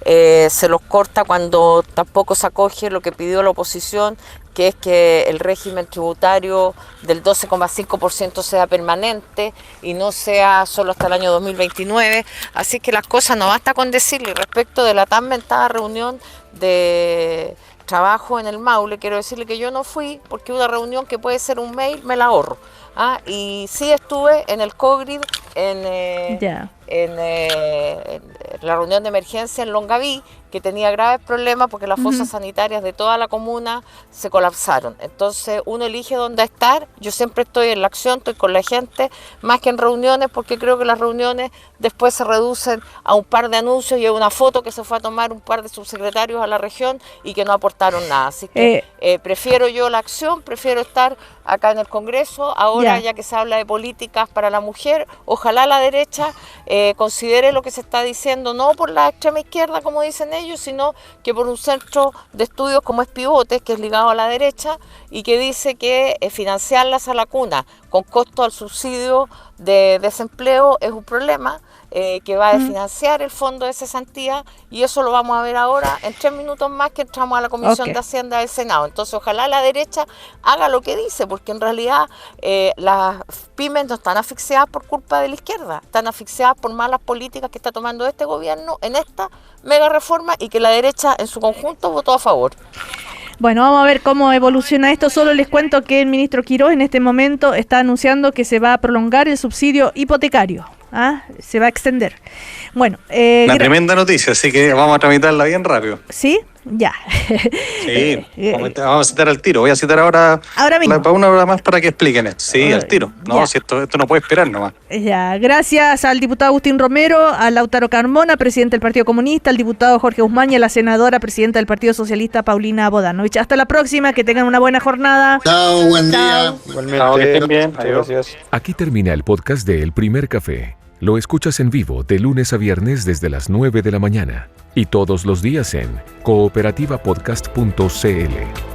Se los corta cuando tampoco se acoge lo que pidió la oposición, que es que el régimen tributario del 12,5% sea permanente y no sea solo hasta el año 2029. Así que las cosas no basta con decirle. Respecto de la tan mentada reunión de trabajo en el Maule, quiero decirle que yo no fui porque una reunión que puede ser un mail me la ahorro. Y sí estuve en el COGRID, en la reunión de emergencia en Longaví, que tenía graves problemas porque las fosas sanitarias de toda la comuna se colapsaron. Entonces uno elige dónde estar. Yo siempre estoy en la acción, estoy con la gente, más que en reuniones, porque creo que las reuniones después se reducen a un par de anuncios y a una foto que se fue a tomar un par de subsecretarios a la región y que no aportaron nada. Así que prefiero yo la acción, prefiero estar acá en el Congreso. Ahora, ya que se habla de políticas para la mujer, ojalá la derecha considere lo que se está diciendo, no por la extrema izquierda, como dicen ellos, sino que por un centro de estudios como es Pivotes, que es ligado a la derecha, y que dice que financiarlas a la cuna con costo al subsidio de desempleo es un problema, que va a financiar el fondo de cesantía, y eso lo vamos a ver ahora en 3 minutos más que entramos a la Comisión de Hacienda del Senado. Entonces ojalá la derecha haga lo que dice, porque en realidad las pymes no están asfixiadas por culpa de la izquierda, están asfixiadas por malas políticas que está tomando este gobierno en esta mega reforma, y que la derecha en su conjunto votó a favor. Bueno, vamos a ver cómo evoluciona esto. Solo les cuento que el ministro Quirós en este momento está anunciando que se va a prolongar el subsidio hipotecario. Se va a extender. Bueno, una tremenda noticia, así que vamos a tramitarla bien rápido. ¿Sí? Ya. Sí, vamos a citar al tiro. Voy a citar ahora mismo. Para una hora más para que expliquen esto. Sí, al tiro. No, si esto no puede esperar nomás. Ya, gracias al diputado Agustín Romero, a Lautaro Carmona, presidente del Partido Comunista, al diputado Jorge Guzmán y a la senadora, presidenta del Partido Socialista, Paulina Bodanovich. Hasta la próxima, que tengan una buena jornada. Chao, buen día. Chao, que estén bien. Adiós. Aquí termina el podcast de El Primer Café. Lo escuchas en vivo de lunes a viernes desde las 9 de la mañana y todos los días en cooperativapodcast.cl.